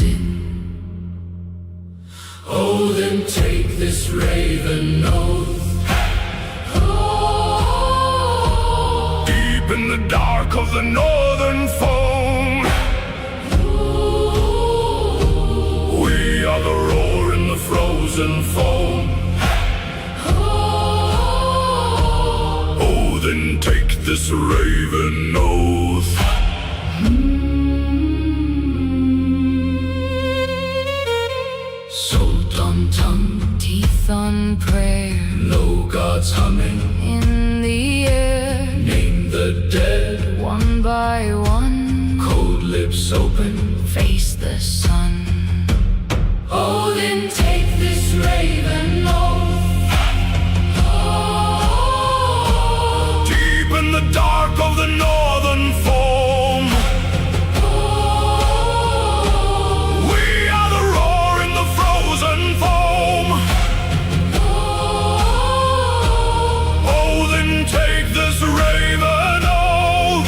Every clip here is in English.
sin. Oh, then take this raven oath. Deep in the dark of the northern foam, we are the roar in the frozen foam. Oh, then take this raven oath. Salt on tongue, teeth on prayer, know God's humming in the air. Name the dead one by one, cold lips open, face the sun. Oh, then take this raven oath. Oh, deep in the dark of the northern foam, we are the roar in the frozen foam. Oh, then take this raven oath.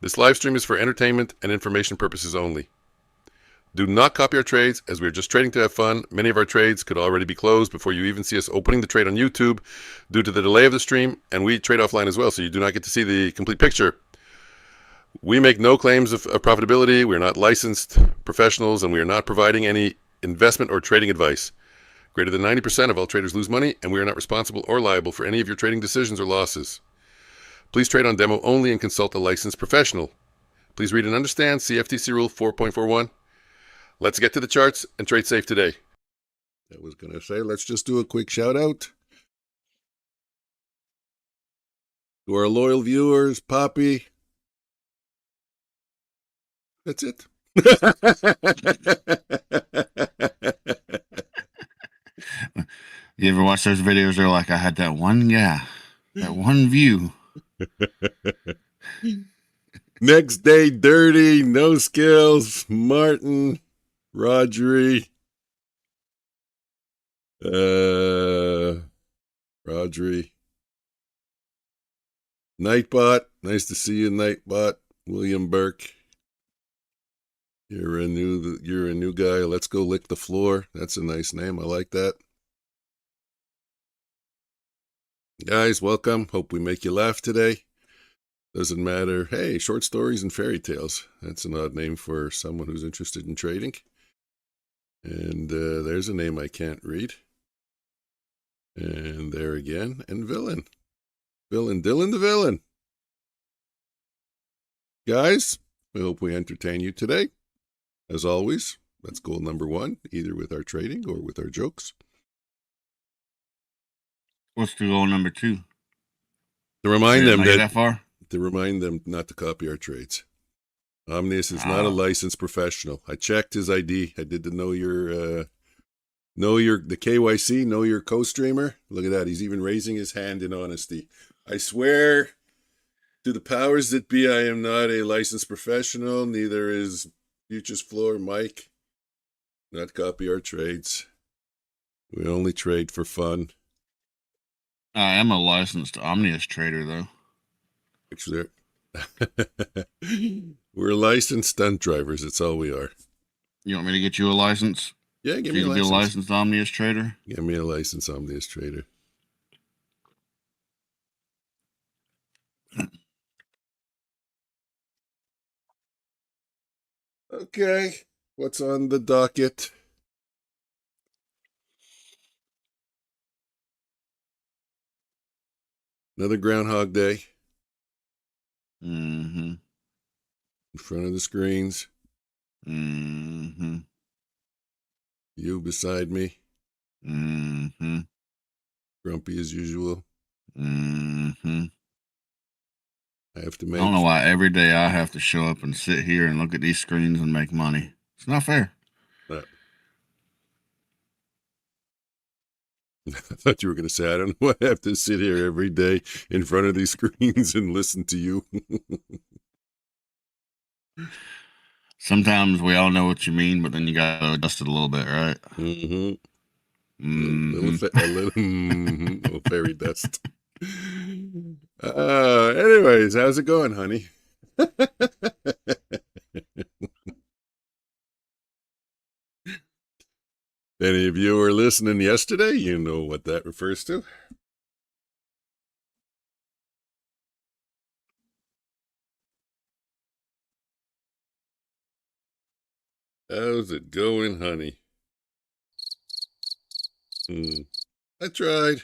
This live stream is for entertainment and information purposes only. Do not copy our trades, as we are just trading to have fun. Many of our trades could already be closed before you even see us opening the trade on YouTube due to the delay of the stream, and we trade offline as well, so you do not get to see the complete picture. We make no claims of profitability. We are not licensed professionals, and we are not providing any investment or trading advice. Greater than 90% of all traders lose money, and we are not responsible or liable for any of your trading decisions or losses. Please trade on demo only and consult a licensed professional. Please read and understand CFTC Rule 4.41. Let's get to the charts and trade safe today. I was going to say, let's just do a quick shout out to our loyal viewers, Poppy. That's it. You ever watch those videos? They're like, I had that one, that one view. Next day, Dirty, No Skills, Martin, Rodri, Nightbot, nice to see you, Nightbot. William Burke, you're a new guy. Let's go lick the floor. That's a nice name. I like that. Guys, welcome. Hope we make you laugh today. Doesn't matter. Hey, short stories and fairy tales. That's an odd name for someone who's interested in trading. And there's a name I can't read. And there again. And villain. Dylan the villain. Guys, I hope we entertain you today. As always, that's goal number one, either with our trading or with our jokes. What's the goal number two? To remind them that far? To remind them not to copy our trades. Omnius is not a licensed professional. I checked his ID. I did the the KYC, know your co-streamer. Look at that. He's even raising his hand in honesty. I swear to the powers that be, I am not a licensed professional. Neither is Futures Floor Mike. Not copy our trades. We only trade for fun. I am a licensed Omnius trader, though. Actually, we're licensed stunt drivers. That's all we are. You want me to get you a license? Yeah, give So me you a can be a license. licensed Omnius trader? Give me a license, Omnius Trader. Okay, what's on the docket? Another Groundhog Day. Mm-hmm. In front of the screens. Mm-hmm. You beside me. Mm-hmm. Grumpy as usual. Mm-hmm. I have to I don't know make... why every day I have to show up and sit here and look at these screens and make money. It's not fair. I thought you were going to say, I don't know, I have to sit here every day in front of these screens and listen to you. Sometimes we all know what you mean, but then you got to adjust it a little bit, right? Mm-hmm. Mm-hmm. Little fairy dust. Anyways, how's it going, honey? Any of you were listening yesterday, you know what that refers to. How's it going, honey? I tried.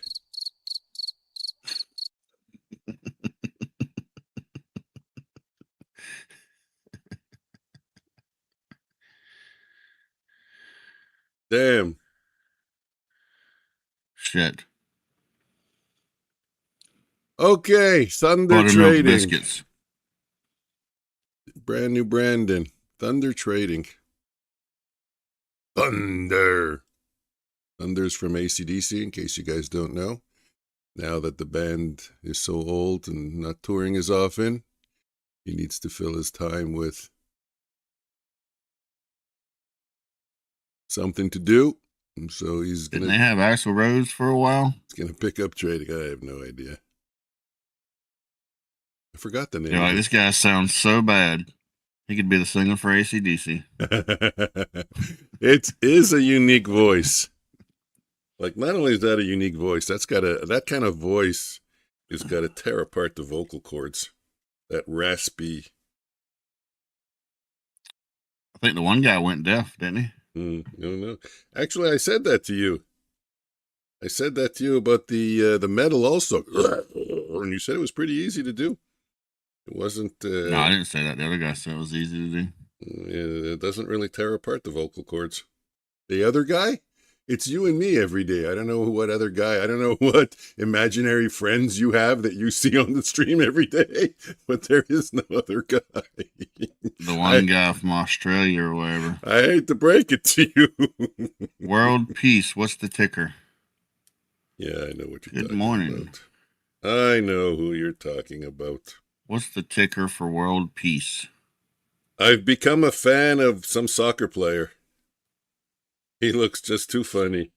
Damn. Shit. Okay, Thunder Buttermilk Trading. biscuits. Brand new Brandon. Thunder Trading. Thunder. Thunder's from AC/DC, in case you guys don't know. Now that the band is so old and not touring as often, he needs to fill his time with something to do. And so he's Didn't they have Axl Rose for a while? He's gonna pick up trading. I have no idea. I forgot the name. You're like, this guy sounds so bad. He could be the singer for AC/DC. It is a unique voice. Like, not only is that a unique voice, that kind of voice has got to tear apart the vocal cords. That raspy. I think the one guy went deaf, didn't he? No. Actually, I said that to you. I said that to you about the metal also. And you said it was pretty easy to do. It wasn't... No, I didn't say that. The other guy said it was easy to do. It doesn't really tear apart the vocal cords. The other guy? It's you and me every day. I don't know what other guy, I don't know what imaginary friends you have that you see on the stream every day, but there is no other guy. The one guy from Australia or wherever. I hate to break it to you. World Peace, what's the ticker? Yeah, I know what you're Good talking morning. about. I know who you're talking about. What's the ticker for World Peace? I've become a fan of some soccer player. He looks just too funny.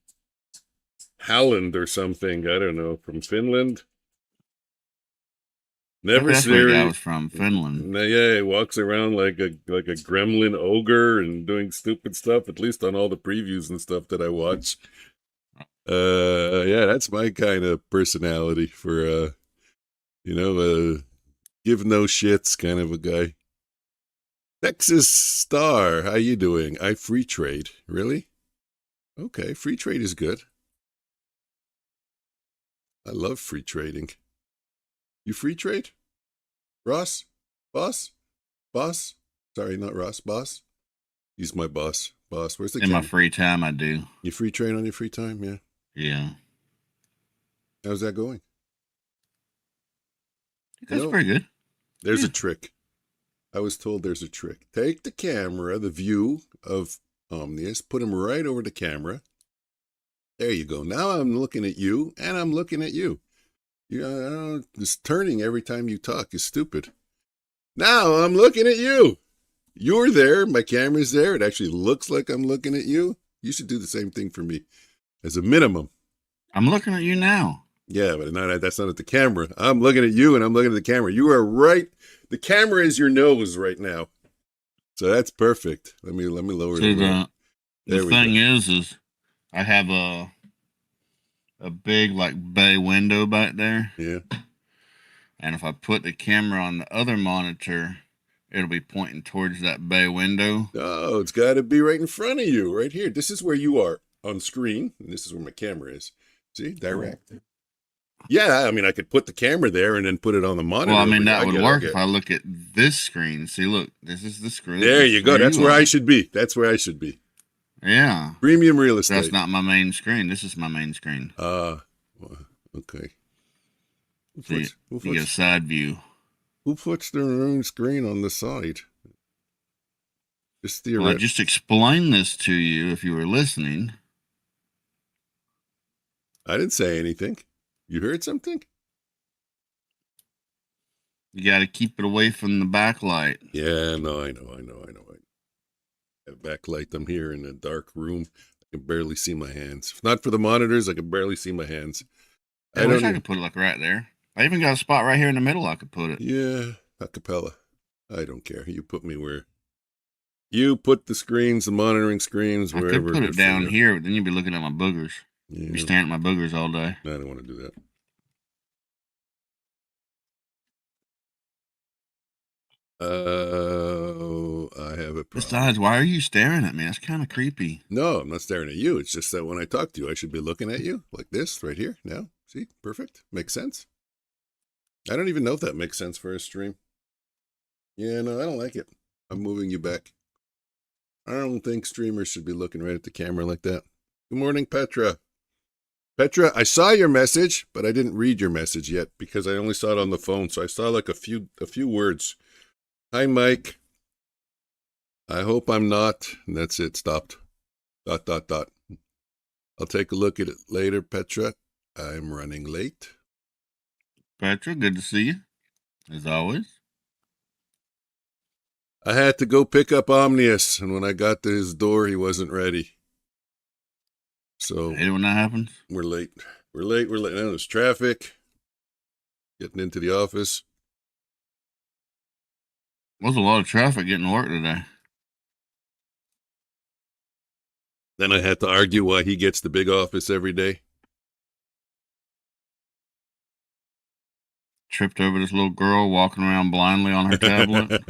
Halland or something, I don't know, from Finland. Never That's where the guy serious. was from, Finland. Yeah, he walks around like a gremlin ogre and doing stupid stuff, at least on all the previews and stuff that I watch. Yeah, that's my kind of personality for give no shits kind of a guy. Texas Star, how you doing? I free trade. Really? Okay, free trade is good. I love free trading. You free trade? Ross? Boss? Boss? Sorry, not Ross. Boss? He's my boss. Boss, where's the In my free time, I do. You free trade on your free time? Yeah. Yeah. How's that going? That's pretty good. There's a trick. I was told there's a trick. Take the camera, the view of Omnius, put him right over the camera. There you go. Now I'm looking at you, and I'm looking at you. This turning every time you talk is stupid. Now I'm looking at you. You're there. My camera's there. It actually looks like I'm looking at you. You should do the same thing for me, as a minimum. I'm looking at you now. Yeah, but that's not at the camera. I'm looking at you, and I'm looking at the camera. You are right. The camera is your nose right now. So that's perfect. Let me lower it. The There we thing go. is I have a big like bay window back there, Yeah. and if I put the camera on the other monitor, it'll be pointing towards that bay window. Oh, it's got to be right in front of you, right here. This is where you are on screen, and this is where my camera is. See, direct. Yeah, I mean, I could put the camera there and then put it on the monitor. Well, I mean, over here. that would I work get if it. I look at this screen. See, look, this is the screen. There you go. That's where I should be. That's where I should be. Yeah. Premium real estate. That's not my main screen. This is my main screen. Well, okay. So you get a side view. Who puts their own screen on the side? Just Well, I just explained this to you if you were listening. I didn't say anything. You heard something? You got to keep it away from the backlight. Yeah, no, I know. I have backlight. I'm here in a dark room. I can barely see my hands. If not for the monitors, I can barely see my hands. I wish I could put it like right there. I even got a spot right here in the middle I could put it. Yeah, a cappella. I don't care. You put me where. You put the screens, the monitoring screens, wherever. I could put it down here, but then you'd be looking at my boogers. Yeah. You'd be staring at my boogers all day. I don't want to do that. I have a problem. Besides, why are you staring at me? That's kind of creepy. No, I'm not staring at you. It's just that when I talk to you, I should be looking at you like this right here. Now, see, perfect. Makes sense. I don't even know if that makes sense for a stream. Yeah, no, I don't like it. I'm moving you back. I don't think streamers should be looking right at the camera like that. Good morning, Petra. Petra, I saw your message, but I didn't read your message yet because I only saw it on the phone. So I saw like a few words. Hi, Mike. I hope I'm not. And that's it. Stopped. ... I'll take a look at it later, Petra. I'm running late. Petra, good to see you, as always. I had to go pick up Omnius, and when I got to his door, he wasn't ready. So I hate it when that happens. We're late. Now there's traffic. Getting into the office. Was a lot of traffic getting to work today. Then I had to argue why he gets the big office every day. Tripped over this little girl walking around blindly on her tablet.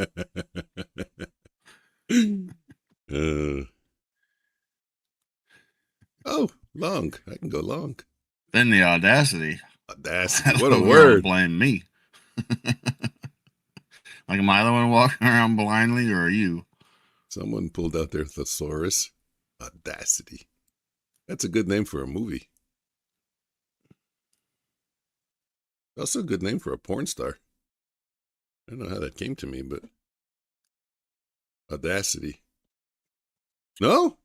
Oh, long. I can go long. Then the audacity. What a word. Blame me. Like, am I the one walking around blindly, or are you? Someone pulled out their thesaurus. Audacity. That's a good name for a movie. Also a good name for a porn star. I don't know how that came to me, but Audacity. No?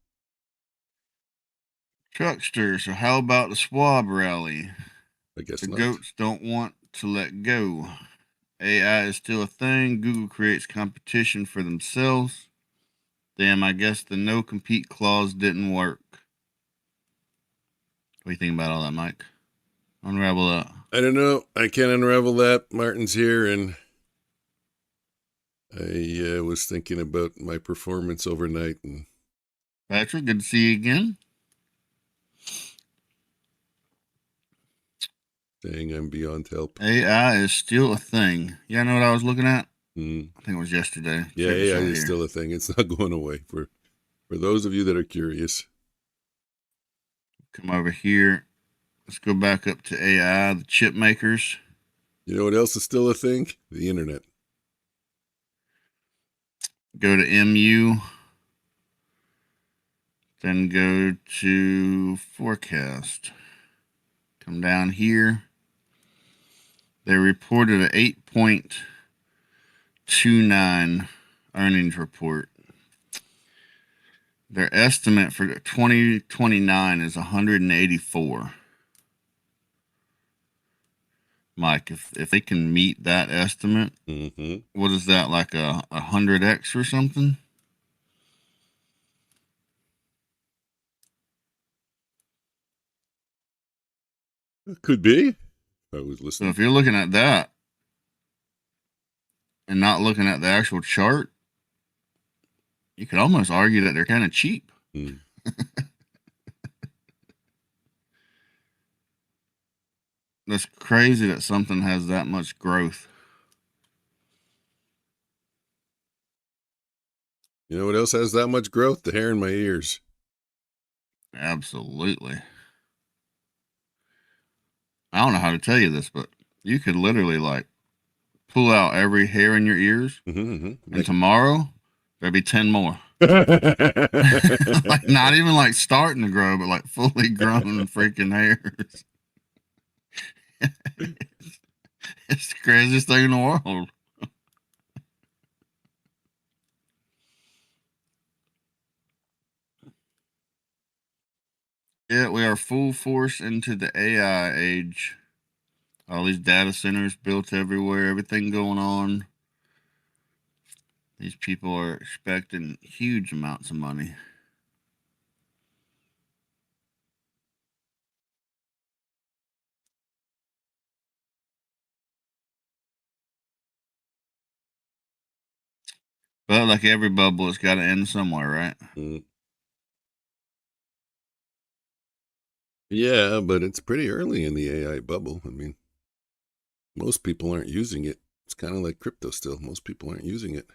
Truckster, so how about the swab rally? I guess the not. goats don't want to let go. AI is still a thing. Google creates competition for themselves. Damn, I guess the no compete clause didn't work. What do you think about all that, Mike? Unravel that. I don't know. I can't unravel that. Martin's here, and I was thinking about my performance overnight. And Patrick, good to see you again. Saying I'm beyond help. AI is still a thing. Yeah, I know what I was looking at? Mm. I think it was yesterday. Yeah, AI is still a thing. It's not going away. For those of you that are curious. Come over here. Let's go back up to AI, the chip makers. You know what else is still a thing? The internet. Go to MU. Then go to forecast. Come down here. They reported an 8.29 earnings report. Their estimate for 2029 is 184. Mike, if they can meet that estimate, what is that, like a 100x or something? It could be. I was listening. So if you're looking at that and not looking at the actual chart, you could almost argue that they're kind of cheap. That's crazy that something has that much growth. You know what else has that much growth? The hair in my ears. Absolutely. I don't know how to tell you this, but you could literally like pull out every hair in your ears, and tomorrow there'd be 10 more. Like not even like starting to grow, but like fully grown freaking hairs. It's the craziest thing in the world. Yeah, we are full force into the AI age. All these data centers built everywhere, everything going on. These people are expecting huge amounts of money. But like every bubble, it's got to end somewhere, right? Yeah, but it's pretty early in the AI bubble. I mean, most people aren't using it. It's kind of like crypto still. Most people aren't using it.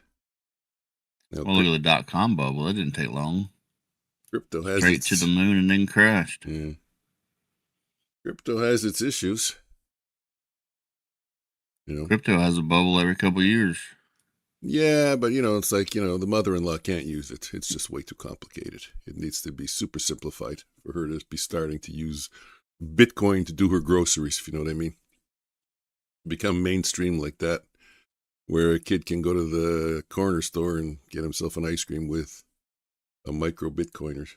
Now, Well, look at the .com bubble. It didn't take long. Crypto has straight to the moon and then crashed. Yeah. Crypto has its issues. You know, crypto has a bubble every couple of years. Yeah, but it's like, the mother-in-law can't use it. It's just way too complicated. It needs to be super simplified for her to be starting to use Bitcoin to do her groceries, if you know what I mean. Become mainstream like that, where a kid can go to the corner store and get himself an ice cream with a micro Bitcoiner,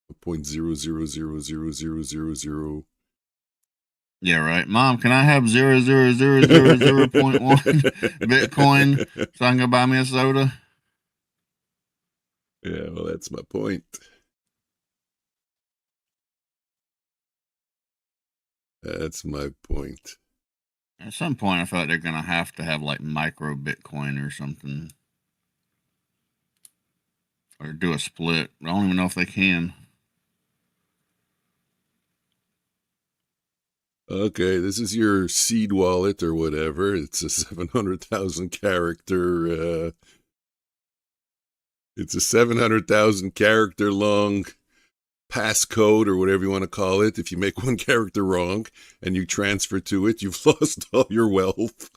a 0.000000. Yeah, right. Mom, can I have 0.1 Bitcoin so I can go buy me a soda? Yeah, well, that's my point. That's my point. At some point, I feel like they're going to have like micro Bitcoin or something. Or do a split. I don't even know if they can. Okay, this is your seed wallet or whatever. It's a 700,000 character. It's a 700,000 character long passcode or whatever you want to call it. If you make one character wrong and you transfer to it, you've lost all your wealth.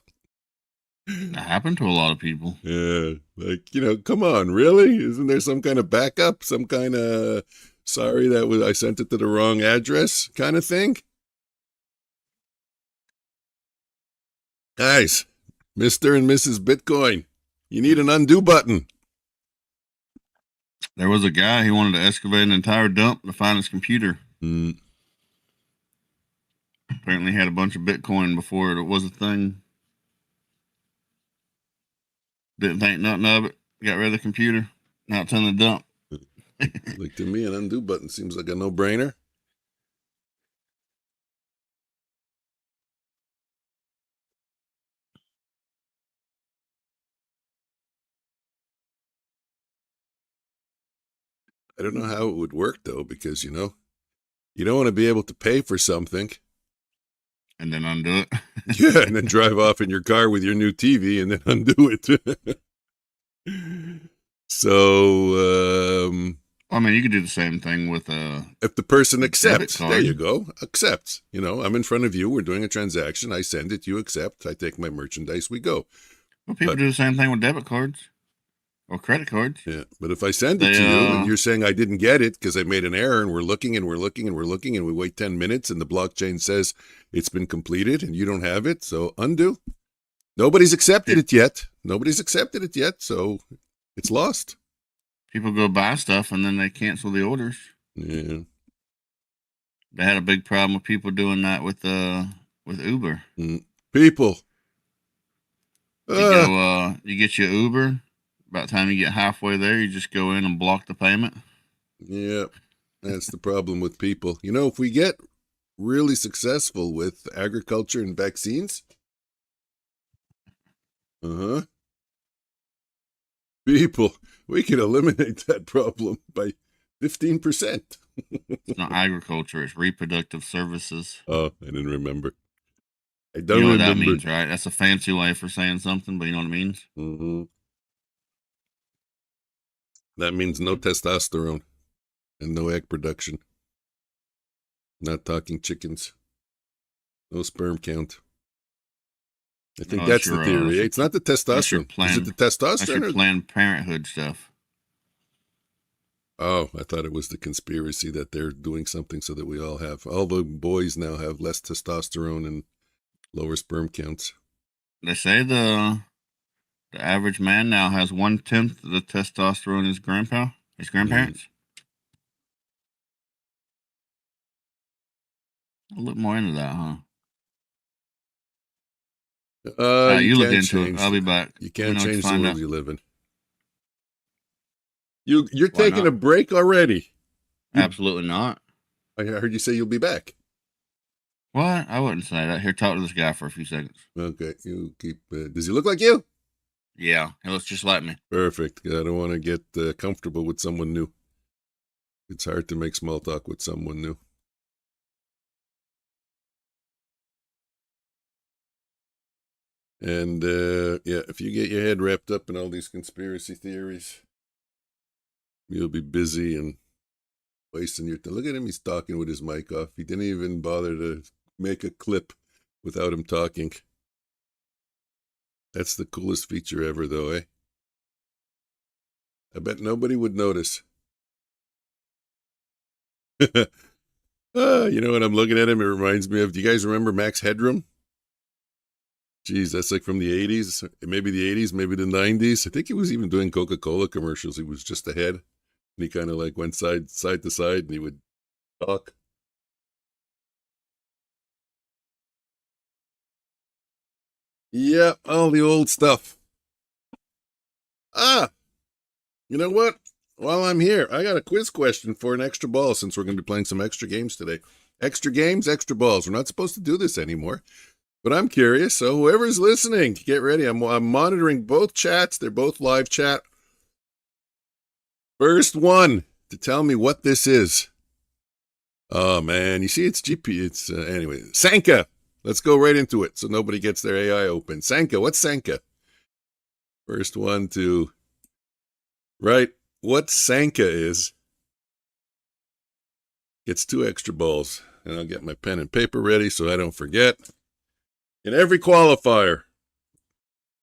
That happened to a lot of people. Yeah, like, come on, really? Isn't there some kind of backup? Some kind of, sorry, I sent it to the wrong address kind of thing? Guys, Mr. and Mrs. Bitcoin, you need an undo button. There was a guy, he wanted to excavate an entire dump to find his computer. Apparently he had a bunch of Bitcoin before it was a thing. Didn't think nothing of it. Got rid of the computer. Now it's in the dump. Like, to me, an undo button seems like a no-brainer. I don't know how it would work, though, because, you don't want to be able to pay for something. And then undo it. Yeah, and then drive off in your car with your new TV and then undo it. So, I mean, you could do the same thing with if the person accepts, there you go, accepts. I'm in front of you, we're doing a transaction, I send it, you accept, I take my merchandise, we go. Well, people do the same thing with debit cards or credit cards. Yeah, but if I send it to you and you're saying I didn't get it because I made an error and we're looking and we're looking and we're looking and we wait 10 minutes and the blockchain says it's been completed and you don't have it, so undo. Nobody's accepted it yet. So it's lost. People go buy stuff and then they cancel the orders. Yeah. They had a big problem with people doing that with Uber. People. You get your Uber. About the time you get halfway there, you just go in and block the payment. Yeah, that's the problem with people. If we get really successful with agriculture and vaccines, people, we can eliminate that problem by 15%. It's not agriculture, it's reproductive services. Oh, I didn't remember. I You don't know what remember. that means, right? That's a fancy way for saying something, but you know what it means? Mm-hmm. That means no testosterone and no egg production. Not talking chickens. No sperm count. I think that's the theory. It's not the testosterone. Is it the testosterone? That's your Planned Parenthood stuff. Oh, I thought it was the conspiracy that they're doing something so that we all the boys now have less testosterone and lower sperm counts. They say the average man now has 1/10 of the testosterone his grandparents. I'll look more into that, huh? You look into it. I'll be back. You can't change the world you live in. You're taking a break already. Absolutely not. I heard you say you'll be back. What? I wouldn't say that. Here, talk to this guy for a few seconds. Okay, you keep. Does he look like you? Yeah, he looks just like me. Perfect. I don't want to get comfortable with someone new. It's hard to make small talk with someone new. And yeah, if you get your head wrapped up in all these conspiracy theories, you'll be busy and wasting your time. Look at him, he's talking with his mic off. He didn't even bother to make a clip without him talking. That's the coolest feature ever, though, eh? I bet nobody would notice. You know, when I'm looking at him, it reminds me of, do you guys remember Max Headroom? Geez, that's like from the 80s, maybe the 80s, maybe the 90s. I think he was even doing Coca-Cola commercials. He was just ahead. And he kind of like went side to side and he would talk. Yeah, all the old stuff. You know what? While I'm here, I got a quiz question for an extra ball since we're going to be playing some extra games today. Extra games, extra balls. We're not supposed to do this anymore. But I'm curious, so whoever's listening, get ready. I'm monitoring both chats. They're both live chat. First one to tell me what this is. Oh, man. You see, it's GP. It's, anyway, Sanka. Let's go right into it so nobody gets their AI open. Sanka. What's Sanka? First one to write what Sanka is. Gets 2 extra balls. And I'll get my pen and paper ready so I don't forget. In every qualifier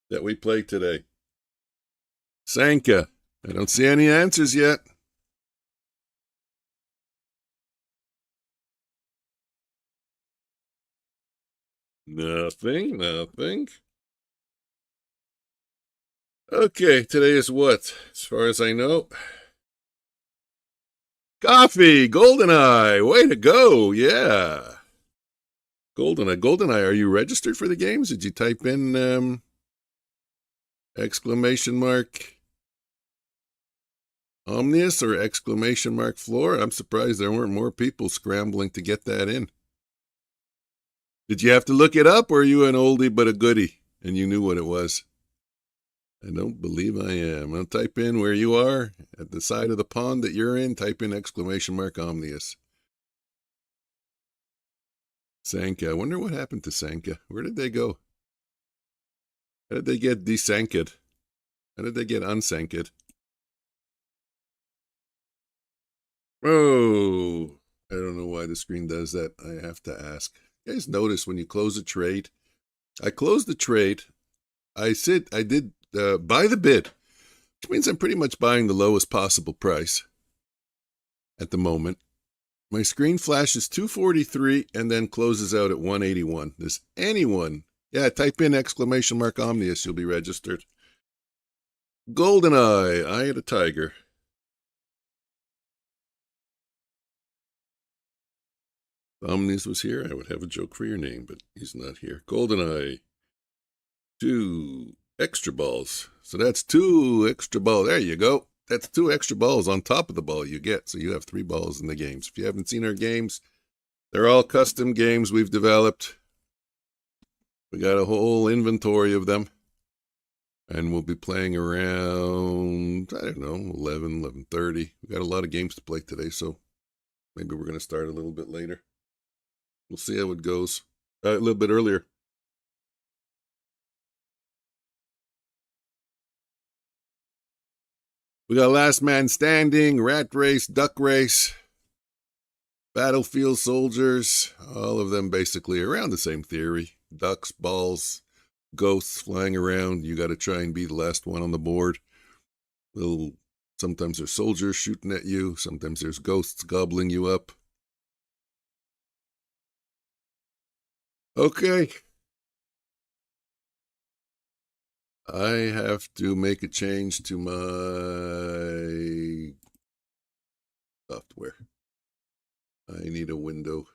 that we play today. Sanka. I don't see any answers yet. Nothing. Okay, today is what? As far as I know. Coffee! GoldenEye! Way to go! Yeah! GoldenEye, are you registered for the games? Did you type in exclamation mark Omnius or exclamation mark Floor? I'm surprised there weren't more people scrambling to get that in. Did you have to look it up, or are you an oldie but a goodie and you knew what it was? I don't believe I am. I'll type in where you are at the side of the pond that you're in. Type in exclamation mark Omnius. Sanka. I wonder what happened to Sanka. Where did they go? How did they get desanked? How did they get unsanked? Oh, I don't know why the screen does that. I have to ask. You guys notice when you close a trade? I close the trade. I did buy the bid, which means I'm pretty much buying the lowest possible price at the moment. My screen flashes 243 and then closes out at 181. Does anyone? Yeah, type in exclamation mark Omnius. You'll be registered. GoldenEye, Eye of the Tiger. If Omnius was here, I would have a joke for your name, but he's not here. GoldenEye. 2 extra balls. So that's 2 extra balls. There you go. That's 2 extra balls on top of the ball you get. So you have 3 balls in the games. If you haven't seen our games, they're all custom games we've developed. We got a whole inventory of them. And we'll be playing around, I don't know, 11, 11:30. We got a lot of games to play today, so maybe we're going to start a little bit later. We'll see how it goes. A little bit earlier. We got Last Man Standing, Rat Race, Duck Race, Battlefield Soldiers, all of them basically around the same theory. Ducks, balls, ghosts flying around. You got to try and be the last one on the board. Sometimes there's soldiers shooting at you. Sometimes there's ghosts gobbling you up. Okay. I have to make a change to my software. I need a window.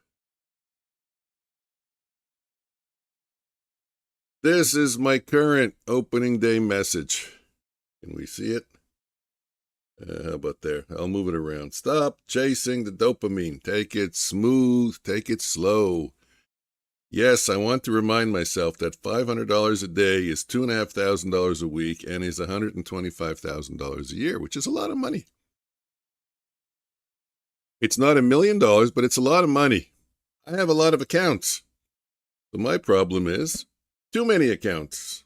This is my current opening day message. Can we see it? How about there? I'll move it around. Stop chasing the dopamine. Take it smooth. Take it slow. Yes, I want to remind myself that $500 a day is $2,500 a week and is $125,000 a year, which is a lot of money. It's not $1 million, but it's a lot of money. I have a lot of accounts. So my problem is too many accounts.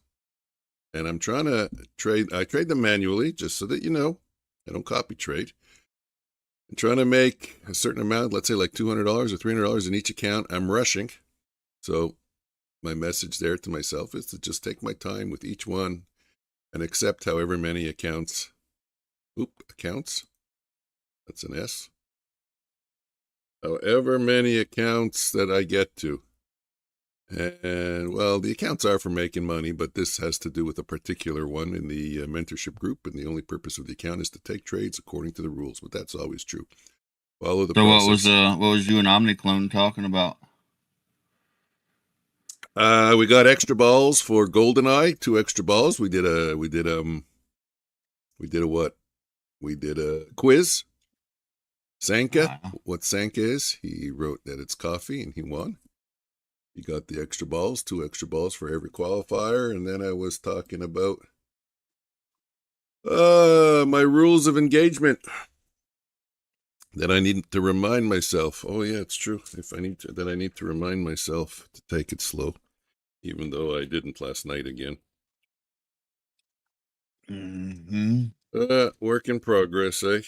And I'm trying to trade. I trade them manually, just so that you know. I don't copy trade. I'm trying to make a certain amount, let's say like $200 or $300 in each account. I'm rushing. So my message there to myself is to just take my time with each one and accept however many accounts. Accounts. That's an S. However many accounts that I get to. And, well, the accounts are for making money, but this has to do with a particular one in the mentorship group, and the only purpose of the account is to take trades according to the rules, but that's always true. Follow the process. So what was you and OmniClone talking about? We got extra balls for GoldenEye, 2 extra balls. We did a quiz. Sanka, what Sanka is. He wrote that it's coffee and he won. He got the extra balls, 2 extra balls for every qualifier. And then I was talking about my rules of engagement that I need to remind myself. Oh yeah, it's true. I need to remind myself to take it slow, even though I didn't last night again. Work in progress, eh?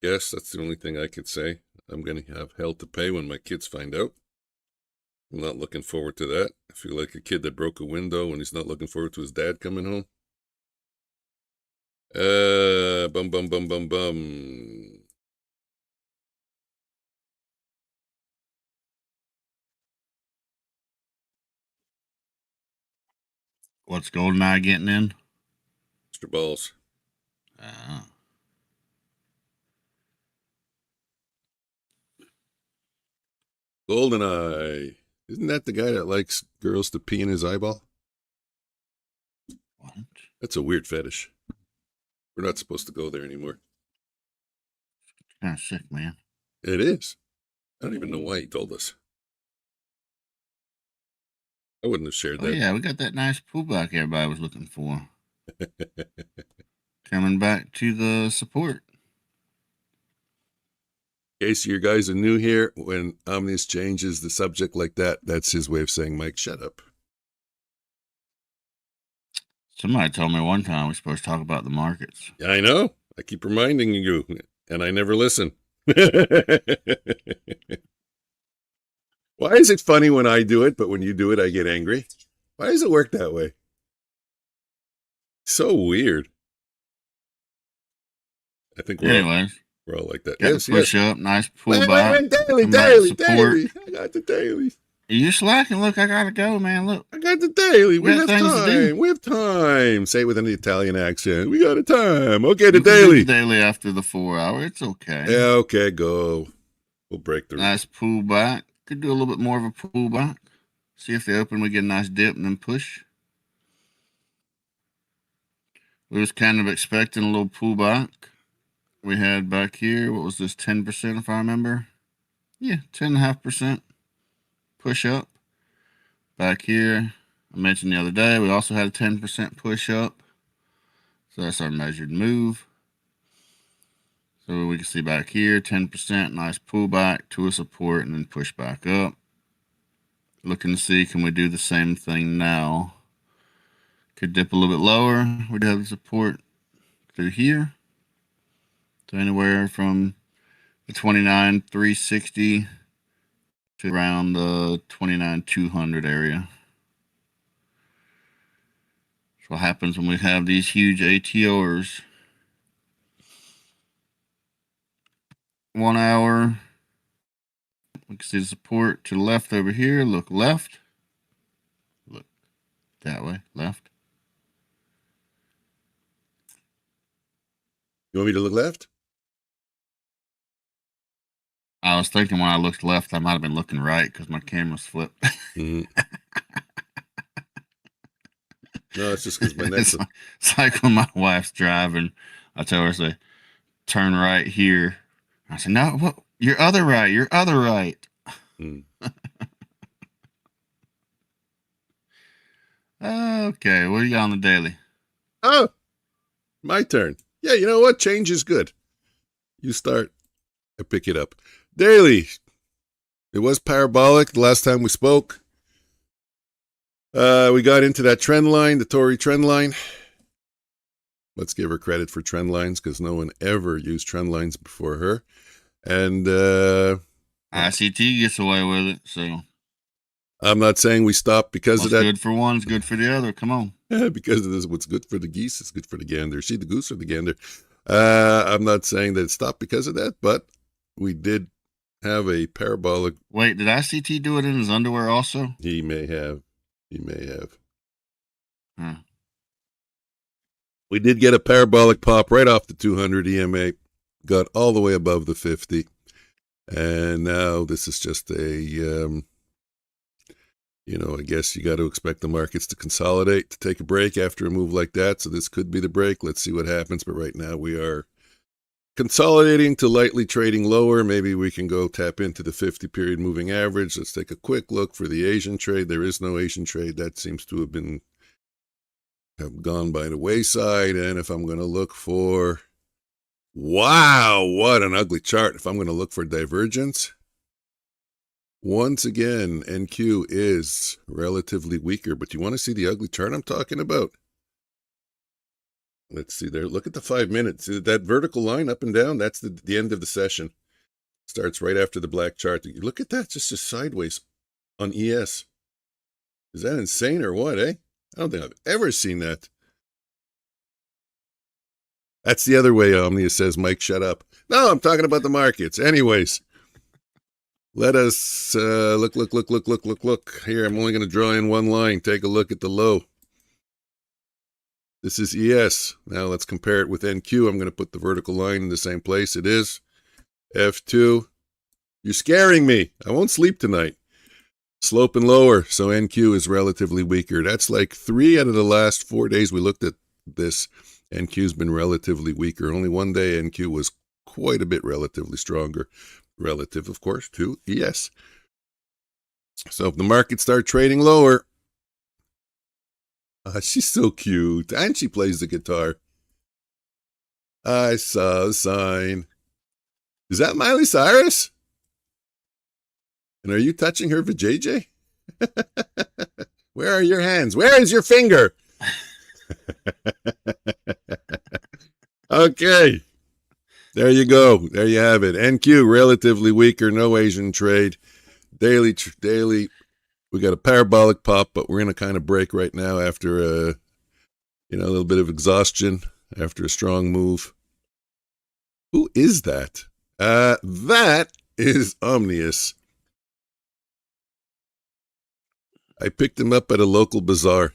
Yes, that's the only thing I could say. I'm going to have hell to pay when my kids find out. I'm not looking forward to that. I feel like a kid that broke a window and he's not looking forward to his dad coming home. Bum. What's GoldenEye getting in? Extra balls. GoldenEye. Isn't that the guy that likes girls to pee in his eyeball? What? That's a weird fetish. We're not supposed to go there anymore. Kind of sick, man. It is. I don't even know why he told us. I wouldn't have shared that. Oh, yeah, we got that nice pullback everybody was looking for. Coming back to the support. In case you guys are new here, when Omnis changes the subject like that, that's his way of saying, Mike, shut up. Somebody told me one time we're supposed to talk about the markets. Yeah, I know. I keep reminding you, and I never listen. Why is it funny when I do it, but when you do it, I get angry? Why does it work that way? So weird. I think we're all like that. Got the push up, nice pullback. Daily. I got the daily. You slacking? Look, I gotta go, man. Look, I got the daily. We have time. We have time. Say it with an Italian accent. We got a time. Okay, the daily. The daily after the 4 hour. It's okay. Yeah, okay, go. We'll break the. Nice pullback. Could do a little bit more of a pullback. See if they open, we get a nice dip and then push. We was kind of expecting a little pullback. We had back here, what was this, 10% if I remember? Yeah, 10.5%. Push up. Back here, I mentioned the other day, we also had a 10% push up. So that's our measured move. So we can see back here, 10%, nice pullback to a support and then push back up. Looking to see, can we do the same thing now? Could dip a little bit lower. We'd have the support through here. So anywhere from the 29,360 to around the 29,200 area. That's what happens when we have these huge ATRs. 1 hour. We can see the support to the left over here. Look left. Look that way, left. You want me to look left? I was thinking when I looked left, I might have been looking right because my camera's flipped. Mm-hmm. No, it's just because my neck's... It's like when my wife's driving, I tell her, I say, turn right here. I said, no, what? Your other right, your other right. Mm. Okay, what do you got on the daily? Oh, my turn. Yeah, you know what? Change is good. You start, I pick it up. Daily. It was parabolic the last time we spoke. We got into that trend line, the Tory trend line. Let's give her credit for trend lines because no one ever used trend lines before her. And ICT gets away with it, so I'm not saying we stop because of that. What's good for one is good for the other. Come on. Because of this, what's good for the geese is good for the gander. See the goose or the gander. I'm not saying that it stopped because of that, but we did have a parabolic. Wait, did ICT do it in his underwear also? He may have. He may have. We did get a parabolic pop right off the 200 EMA, got all the way above the 50. And now this is just a, I guess you got to expect the markets to consolidate, to take a break after a move like that. So this could be the break. Let's see what happens. But right now we are consolidating to lightly trading lower. Maybe we can go tap into the 50-period moving average. Let's take a quick look for the Asian trade. There is no Asian trade. That seems to have gone by the wayside. And if I'm going to look for, wow, what an ugly chart. If I'm going to look for divergence, once again, NQ is relatively weaker. But you want to see the ugly chart I'm talking about? Let's see there. Look at the 5 minutes. That vertical line up and down, that's the end of the session. Starts right after the black chart. Look at that, just sideways on ES. Is that insane or what, eh? I don't think I've ever seen that. That's the other way Omnia says, Mike, shut up. No, I'm talking about the markets. Anyways, let us look. Here, I'm only going to draw in one line. Take a look at the low. This is ES. Now let's compare it with NQ. I'm going to put the vertical line in the same place. It is F2. You're scaring me. I won't sleep tonight. Slope and lower. So NQ is relatively weaker. That's like 3 out of the last 4 days we looked at this. NQ's been relatively weaker. Only one day NQ was quite a bit relatively stronger. Relative, of course, to ES. So if the markets start trading lower, she's so cute. And she plays the guitar. I saw a sign. Is that Miley Cyrus? And are you touching her vajayjay? Where are your hands? Where is your finger? Okay. There you go. There you have it. NQ, relatively weaker. No Asian trade. Daily. We got a parabolic pop, but we're in a kind of break right now after a little bit of exhaustion after a strong move. Who is that? That is Omnius. I picked him up at a local bazaar.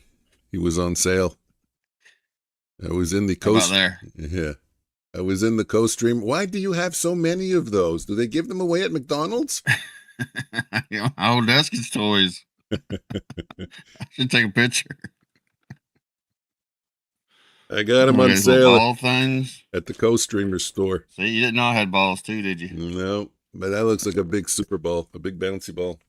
He was on sale. I was in the coast. There. Yeah. I was in the Coast Stream. Why do you have so many of those? Do they give them away at McDonald's? Old Deskins toys. I should take a picture. I got them on sale ball things at the Coast Streamer store. See, you didn't know I had balls too, did you? No, but that looks like a big super ball, a big bouncy ball.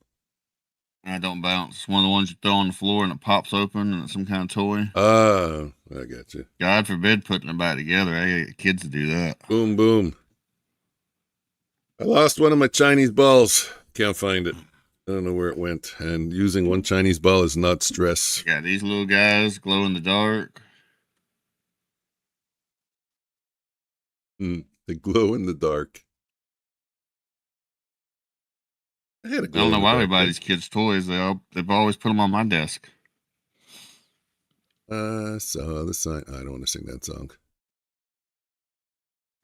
And it don't bounce. It's one of the ones you throw on the floor and it pops open and it's some kind of toy. Oh, I got you. God forbid putting it back together. I get kids to do that. Boom, boom. I lost one of my Chinese balls. Can't find it. I don't know where it went. And using one Chinese ball is not stress. Got these little guys glow in the dark. They glow in the dark. I don't know why we buy these kids toys. They've always put them on my desk. So the sign. I don't want to sing that song.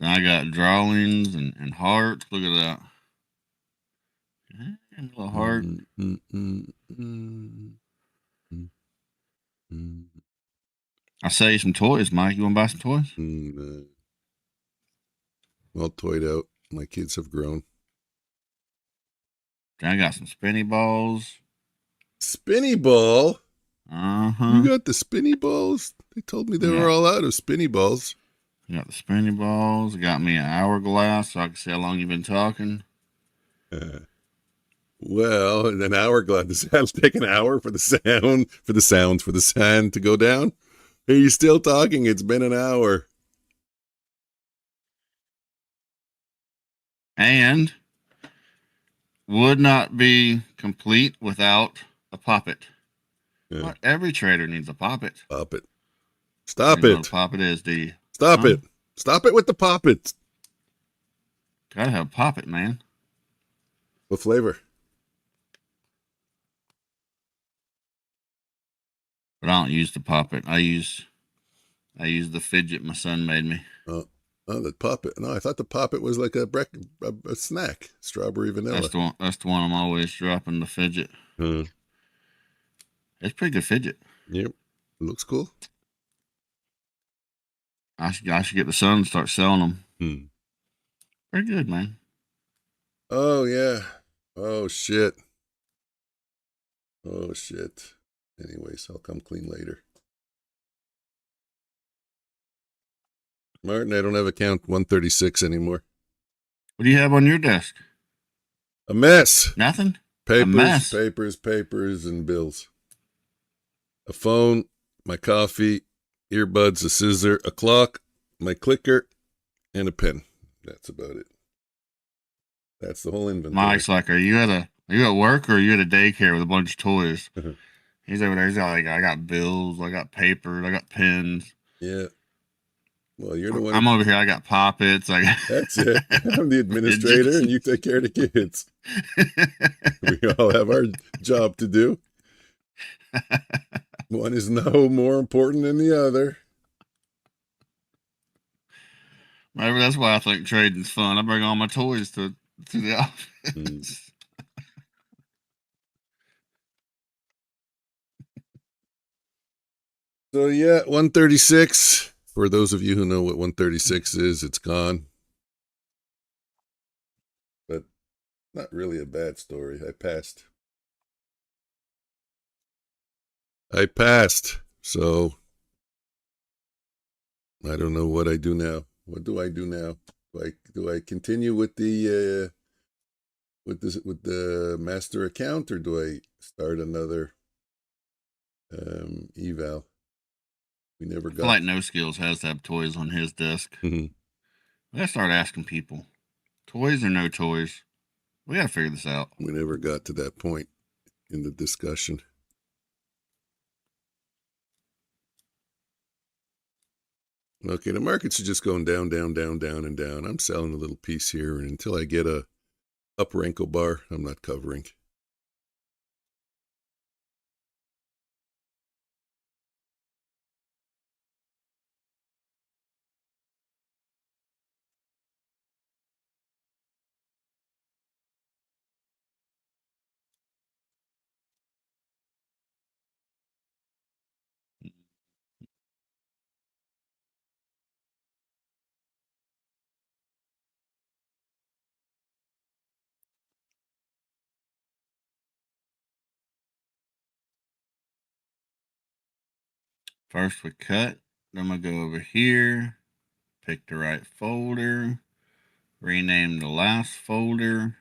And I got drawings and hearts. Look at that. And a little heart. I sell you some toys, Mike. You want to buy some toys? All toyed out. My kids have grown. I got some spinny balls. Spinny ball? Uh-huh. You got the spinny balls? They told me they were all out of spinny balls. I got the spinny balls. I got me an hourglass so I can see how long you've been talking. Well, an hourglass. Does that take an hour for the sand to go down? Are you still talking? It's been an hour. And would not be complete without a poppet. Yeah. Well, every trader needs a poppet. Poppet. Stop you know it. What a poppet is, do you? Stop it. Stop it with the poppets. Gotta have a poppet, man. What flavor? But I don't use the poppet. I use the fidget my son made me. Oh, the poppet. No, I thought the poppet was like a snack. Strawberry vanilla. That's the one I'm always dropping, the fidget. It's pretty good fidget. Yep. It looks cool. I should get the son to start selling them. Pretty good, man. Oh, yeah. Oh, shit. Anyways, I'll come clean later. Martin, I don't have account 136 anymore. What do you have on your desk? A mess. Nothing? Papers, and bills. A phone, my coffee, earbuds, a scissor, a clock, my clicker, and a pen. That's about it. That's the whole inventory. Mike's like, are you at work or are you at a daycare with a bunch of toys? He's over there. He's like, I got bills, I got paper, I got pens. Yeah. Well, you're the one. I'm over here. I got poppets. That's it. I'm the administrator, and you take care of the kids. We all have our job to do. One is no more important than the other. Maybe that's why I think trading's fun. I bring all my toys to the office. So yeah, 136. For those of you who know what 136 is, it's gone. But not really a bad story. I passed. So I don't know what I do now. What do I do now? Do I continue with the with the master account, or do I start another eval? We never got. I feel like No Skills has to have toys on his desk. We gotta start asking people, toys or no toys. We gotta figure this out. We never got to that point in the discussion. Okay, the markets are just going down, down, down, down, and down. I'm selling a little piece here, and until I get a up Renko bar, I'm not covering. First we cut, then I'm going to go over here, pick the right folder, rename the last folder.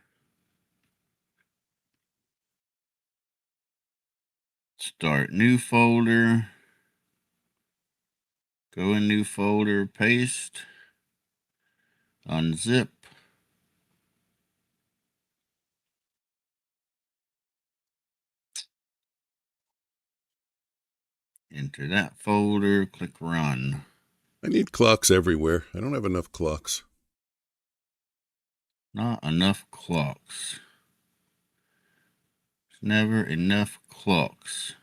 Start new folder. Go in new folder, paste. Unzip. Enter that folder, click run. I need clocks everywhere. I don't have enough clocks. Not enough clocks. There's never enough clocks.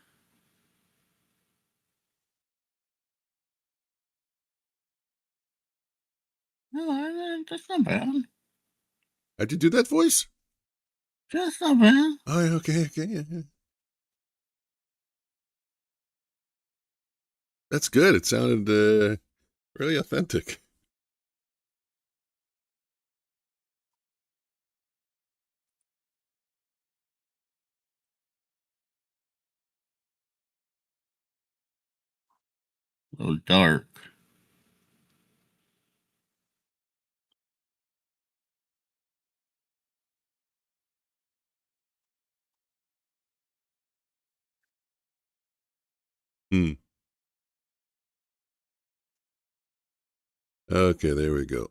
No, that's not bad. How'd you do that voice? That's not bad. Oh, okay. Yeah. That's good. It sounded really authentic. A little dark. Okay, there we go.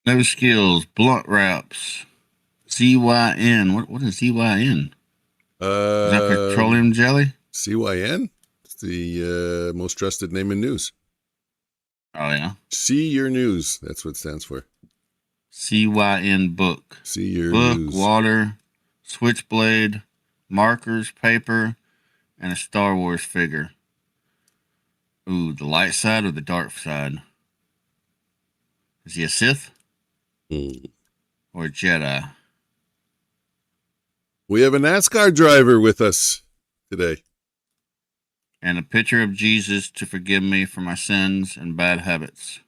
No skills. Blunt wraps. ZYN. What is ZYN? Is that petroleum jelly? CYN? It's the most trusted name in news. Oh, yeah. See your news. That's what it stands for. CYN book. See your book, news. Water, switchblade, markers, paper, and a Star Wars figure. Ooh, the light side or the dark side? Is he a Sith? Or a Jedi? We have a NASCAR driver with us today. And a picture of Jesus to forgive me for my sins and bad habits.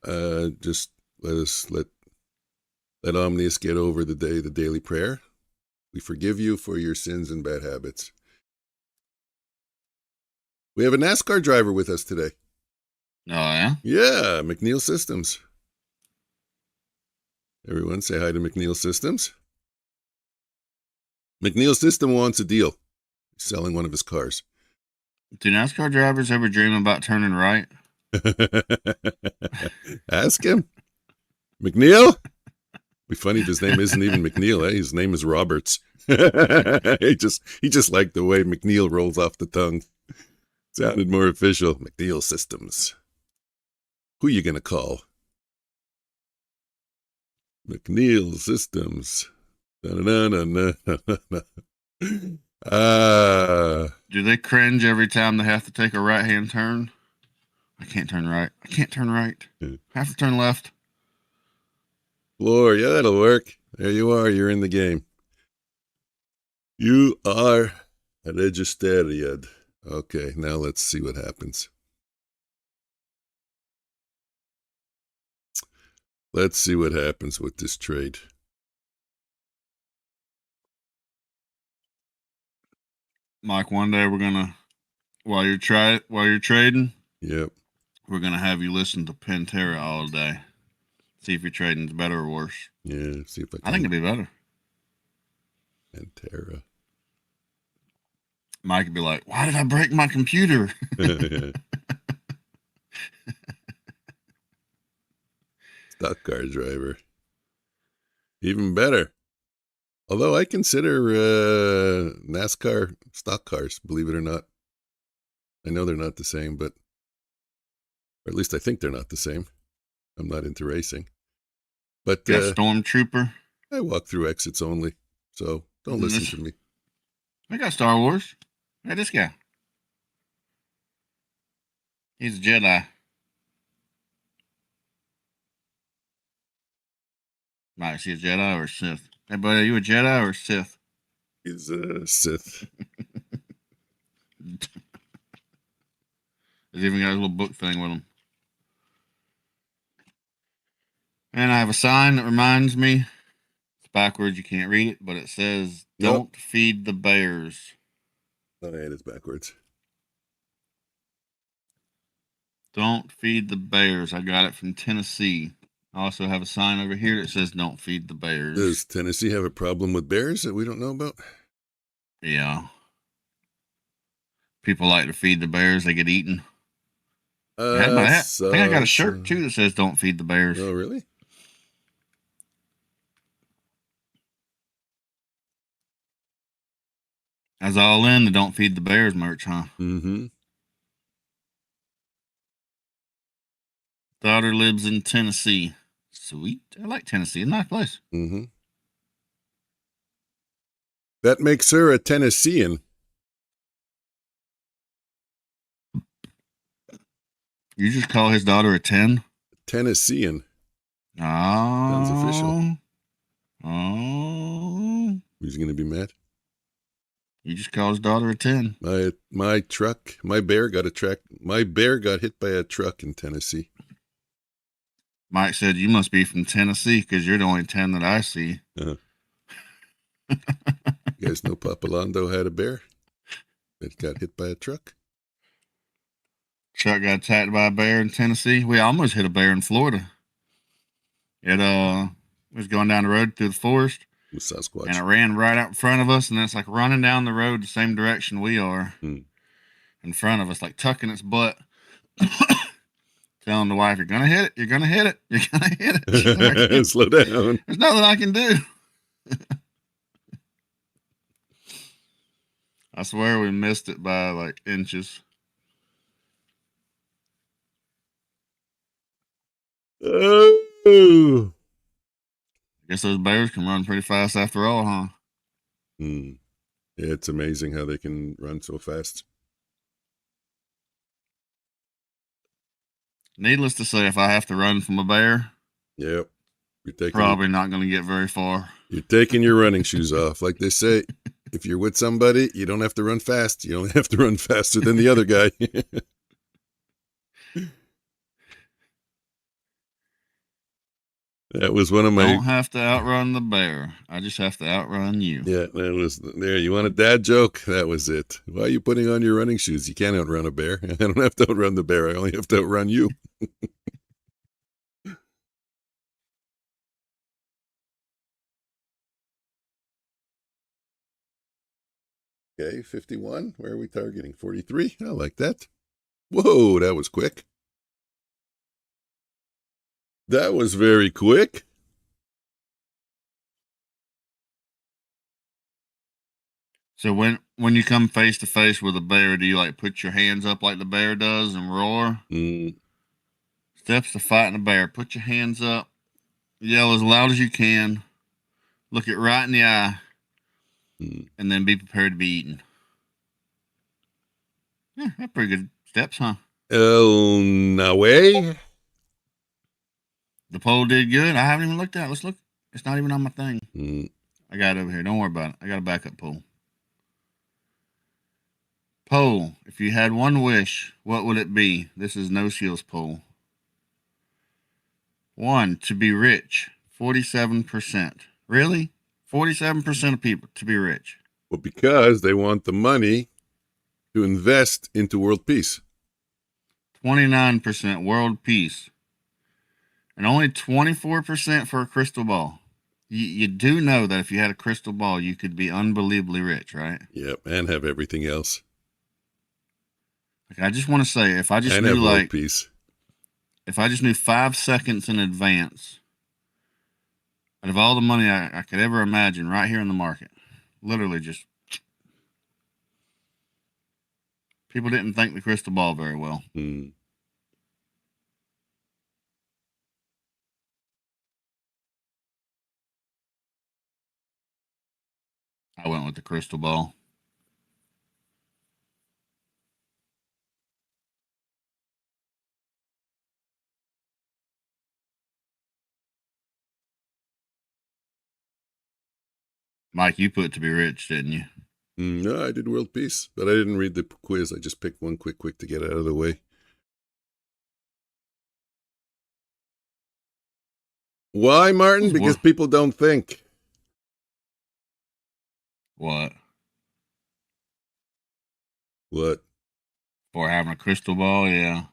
Just let Omnius get over the daily prayer. We forgive you for your sins and bad habits. We have a NASCAR driver with us today. Oh, yeah? Yeah, McNeil Systems. Everyone say hi to McNeil Systems. McNeil System wants a deal. He's selling one of his cars. Do NASCAR drivers ever dream about turning right? Ask him. McNeil? Be funny if his name isn't even McNeil, eh? His name is Roberts. he just liked the way McNeil rolls off the tongue. Sounded more official. McNeil Systems. Who you gonna call? McNeil Systems. Do they cringe every time they have to take a right-hand turn? I can't turn right. I can't turn right. I have to turn left. Floor, yeah, that'll work. There you are. You're in the game. You are registered. Okay, now let's see what happens. Let's see what happens with this trade. Mike, one day we're gonna, while you're trading, Yep. we're gonna have you listen to Pantera all day. See if your trading's better or worse. Yeah, see if I can. I think it'd be better. Pantera. Mike would be like, "Why did I break my computer?" Stock car driver. Even better. Although I consider NASCAR stock cars, believe it or not. I know they're not the same, but, or at least I think they're not the same. I'm not into racing. But Stormtrooper. I walk through exits only, so don't listen to me. I got Star Wars. Hey, this guy. He's a Jedi. Mike, is he a Jedi or a Sith? Hey, buddy, are you a Jedi or a Sith? He's a Sith. He's even got a little book thing with him. And I have a sign that reminds me. It's backwards. You can't read it, but it says, "Don't feed the bears." Oh, yeah, it is backwards. Don't feed the bears. I got it from Tennessee. I also have a sign over here that says, "Don't feed the bears." Does Tennessee have a problem with bears that we don't know about? Yeah. People like to feed the bears. They get eaten. I had my hat. I think I got a shirt, too, that says, "Don't feed the bears." Oh, really? That's all in the "Don't feed the bears" merch, huh? Mm-hmm. Daughter lives in Tennessee. Sweet. I like Tennessee. It's a nice place. Mm-hmm. That makes her a Tennessean. You just call his daughter a 10? Tennessean. Oh. Sounds official. Oh. Who's going to be mad? You just call his daughter a 10. My bear got hit by a truck in Tennessee. Mike said, "You must be from Tennessee because you're the only 10 that I see." Uh-huh. You guys know Papalondo had a bear that got hit by a truck? Chuck got attacked by a bear in Tennessee. We almost hit a bear in Florida. It was going down the road through the forest. With Sasquatch. And it ran right out in front of us, and then it's like running down the road the same direction we are in front of us, like tucking its butt. Telling the wife, "You're gonna hit it, you're gonna hit it, you're gonna hit it." Slow down. There's nothing I can do. I swear we missed it by like inches. Oh. I guess those bears can run pretty fast after all, huh? Yeah, it's amazing how they can run so fast. Needless to say, if I have to run from a bear, yep, probably not going to get very far. You're taking your running shoes off. Like they say, if you're with somebody, you don't have to run fast. You only have to run faster than the other guy. That was one of my... Don't have to outrun the bear. I just have to outrun you. Yeah, that was... There, you want a dad joke? That was it. Why are you putting on your running shoes? You can't outrun a bear. I don't have to outrun the bear. I only have to outrun you. Okay, 51. Where are we targeting? 43. I like that. Whoa, that was quick. That was very quick. So when you come face to face with a bear, do you like put your hands up like the bear does and roar? Steps to fighting a bear. Put your hands up. Yell as loud as you can. Look it right in the eye. And then be prepared to be eaten. Yeah, that's pretty good steps, huh? No way. The poll did good. I haven't even looked at it. Let's look. It's not even on my thing. I got it over here. Don't worry about it. I got a backup poll. Poll. If you had one wish, what would it be? This is No Shields poll. 1, to be rich. 47%. Really? 47% of people to be rich. Well, because they want the money to invest into world peace. 29% world peace. And only 24% for a crystal ball. You do know that if you had a crystal ball, you could be unbelievably rich, right? Yep, and have everything else. Like, I just want to say, if I just and knew, have world like, peace. If I just knew 5 seconds in advance, out of all the money I could ever imagine right here in the market, literally just, people didn't think the crystal ball very well. I went with the crystal ball. Mike, you put to be rich, didn't you? No, I did world peace, but I didn't read the quiz. I just picked one quick to get out of the way. Why, Martin? Because people don't think. What? What? For having a crystal ball, yeah.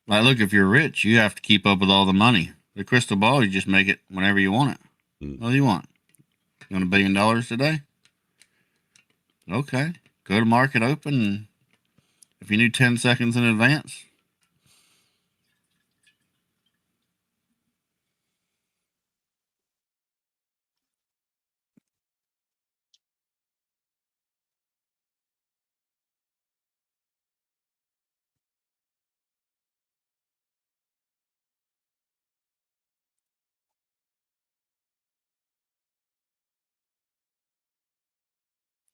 Like, look, if you're rich, you have to keep up with all the money. The crystal ball, you just make it whenever you want it. What do you want? You want $1 billion today? Okay. Go to market open. And if you knew 10 seconds in advance.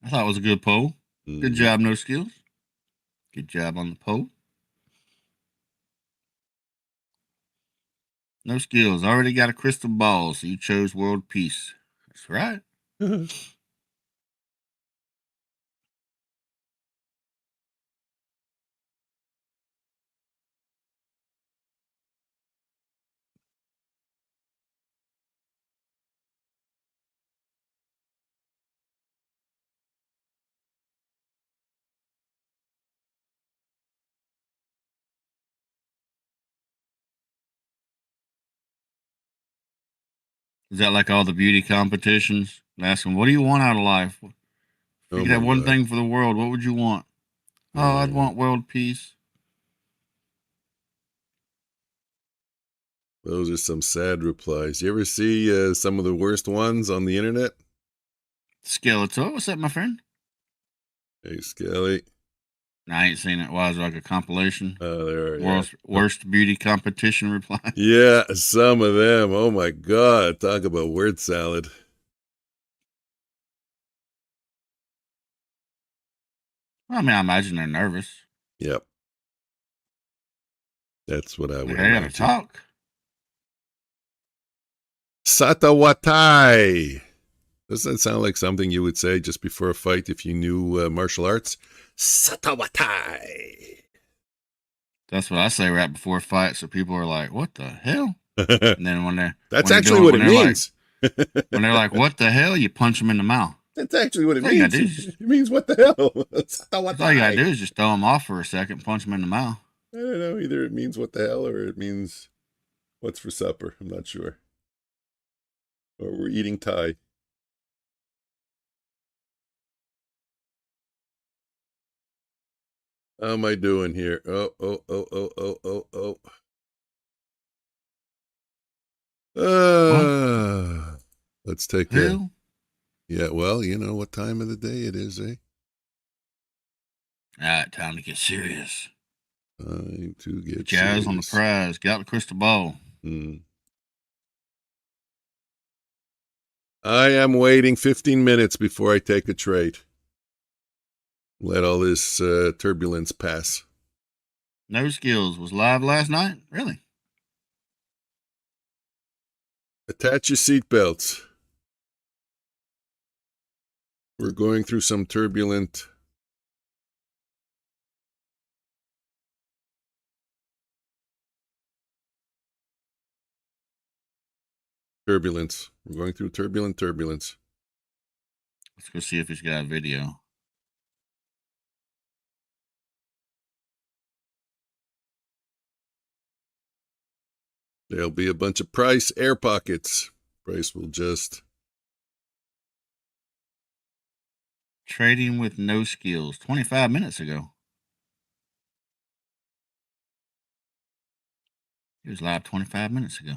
I thought it was a good poll. Good job, No Skills. Good job on the poll. No Skills. Already got a crystal ball, so you chose world peace. That's right. Is that like all the beauty competitions? Asking, what do you want out of life? If you could have one thing for the world, what would you want? Oh, I'd want world peace. Those are some sad replies. You ever see some of the worst ones on the internet? Skeletor, what's up, my friend? Hey, Skelly. I ain't seen it. Why is it like a compilation? There are worst beauty competition reply. Yeah, some of them. Oh my God! Talk about word salad. Well, I mean, I imagine they're nervous. Yep. That's what I would imagine. They gotta talk. Satawatai. Doesn't that sound like something you would say just before a fight if you knew martial arts? Satawatai. That's what I say right before a fight, so people are like, what the hell? And then when they're... That's actually what it means. Like, when they're like, what the hell? You punch them in the mouth. That's actually what it means. It means what the hell? Satawatai. All you gotta do is just throw them off for a second, punch them in the mouth. I don't know. Either it means what the hell or it means what's for supper. I'm not sure. Or we're eating Thai. How am I doing here? Let's take a... Yeah, well, you know what time of the day it is, eh? All right, time to get serious. Time to get Jazz serious. On the prize. Got the crystal ball. I am waiting 15 minutes before I take a trade. Let all this turbulence pass. No Skills was live last night? Really? Attach your seatbelts. We're going through some turbulence. We're going through turbulence. Let's go see if he's got a video. There'll be a bunch of price air pockets. Price will just... Trading with No Skills 25 minutes ago. He was live 25 minutes ago.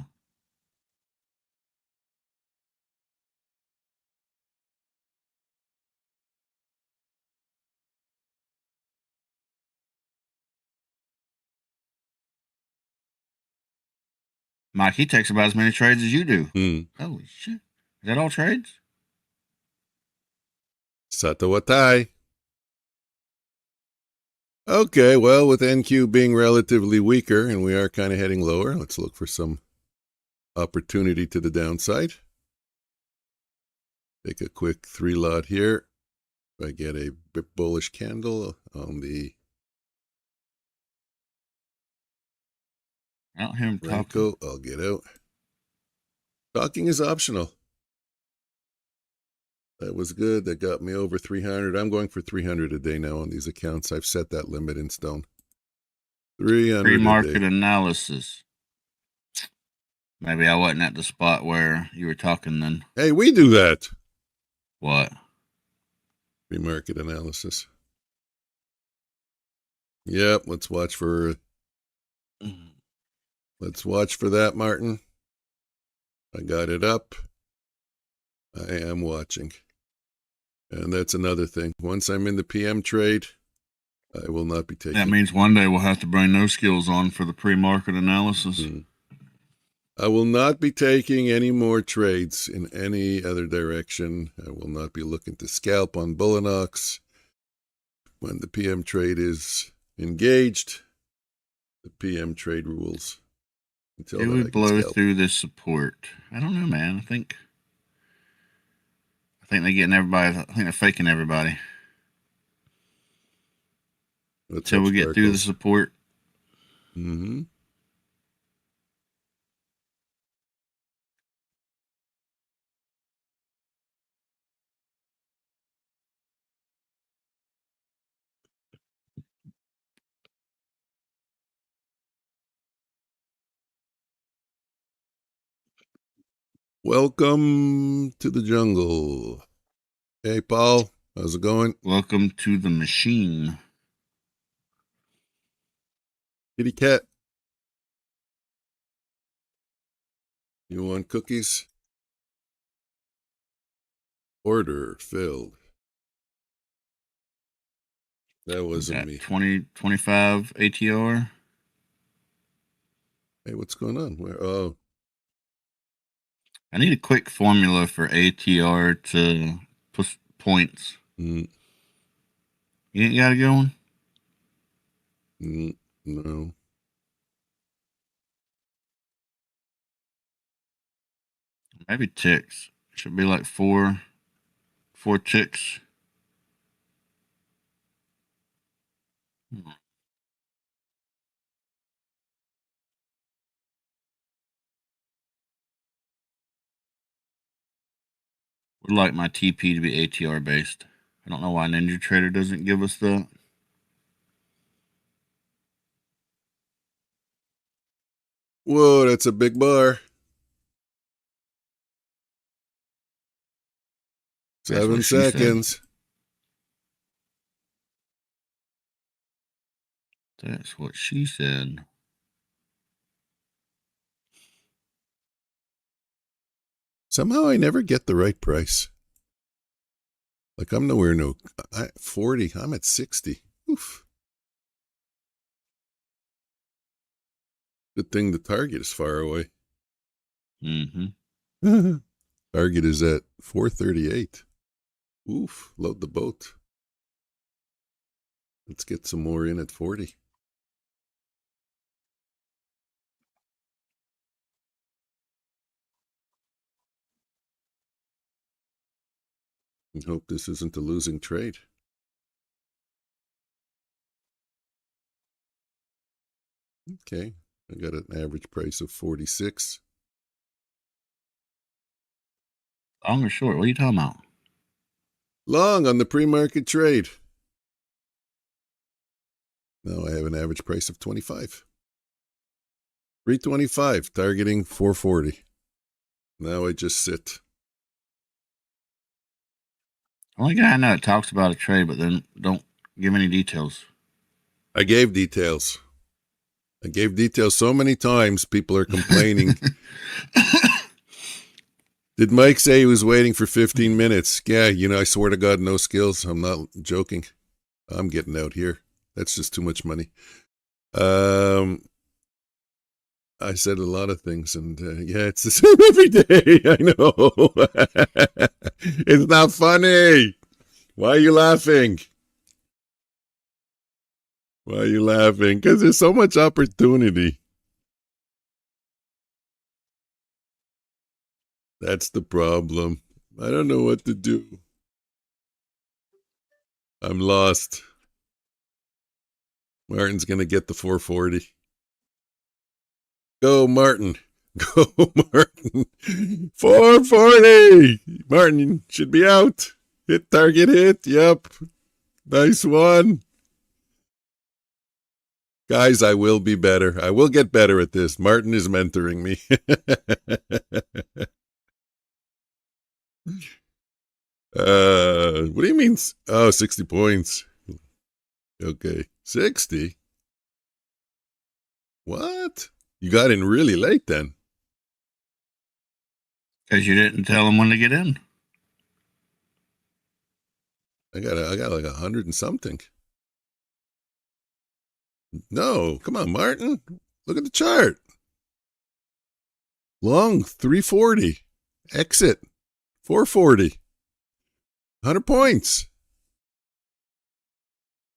Mike, he takes about as many trades as you do. Holy shit. Is that all trades? Satawatai. Okay, well, with NQ being relatively weaker and we are kind of heading lower, let's look for some opportunity to the downside. Take a quick 3 lot here. If I get a bit bullish candle on the I don't hear him talking. Renko, I'll get out. Talking is optional. That was good. That got me over 300. I'm going for 300 a day now on these accounts. I've set that limit in stone. 300 Pre-market analysis. Maybe I wasn't at the spot where you were talking then. Hey, we do that. What? Pre-market analysis. Yep, let's watch for that, Martin. I got it up. I am watching. And that's another thing. Once I'm in the PM trade, I will not be taking. That means one day we'll have to bring those skills on for the pre-market analysis. I will not be taking any more trades in any other direction. I will not be looking to scalp on Bullinox. When the PM trade is engaged, the PM trade rules. Until we blow through this support. I don't know, man. I think they're getting everybody. I think they're faking everybody. Until we get through the support. Mm-hmm. Welcome to the jungle. Hey, Paul. How's it going? Welcome to the machine. Kitty cat. You want cookies? Order filled. That wasn't me. 2025 ATR. Hey, what's going on? Where? Oh. I need a quick formula for ATR to push points. You ain't got it going? No. Maybe ticks. Should be like four ticks. Would like my TP to be ATR based. I don't know why NinjaTrader doesn't give us that. Whoa, that's a big bar. 7 seconds. That's what she said. Somehow I never get the right price. Like I'm nowhere near 40. I'm at 60. Oof. Good thing the target is far away. Target is at 438. Oof, load the boat. Let's get some more in at 40. And hope this isn't a losing trade. Okay, I got an average price of 46. Long or short? What are you talking about? Long on the pre-market trade. Now I have an average price of 25. 325, targeting 440. Now I just sit. Only guy I know that talks about a trade, but then don't give any details. I gave details. I gave details so many times, people are complaining. Did Mike say he was waiting for 15 minutes? Yeah, I swear to God, no skills. I'm not joking. I'm getting out here. That's just too much money. I said a lot of things, and yeah, it's the same every day. I know. It's not funny. Why are you laughing? Why are you laughing? Because there's so much opportunity. That's the problem. I don't know what to do. I'm lost. Martin's going to get the 440. Go, Martin. Go, Martin. 440. Martin should be out. Hit target hit. Yep. Nice one. Guys, I will be better. I will get better at this. Martin is mentoring me. What do you mean? Oh, 60 points. Okay. 60? What? You got in really late then. Because you didn't tell them when to get in. I got like 100 and something. No, come on, Martin. Look at the chart. Long 340. Exit 440. 100 points.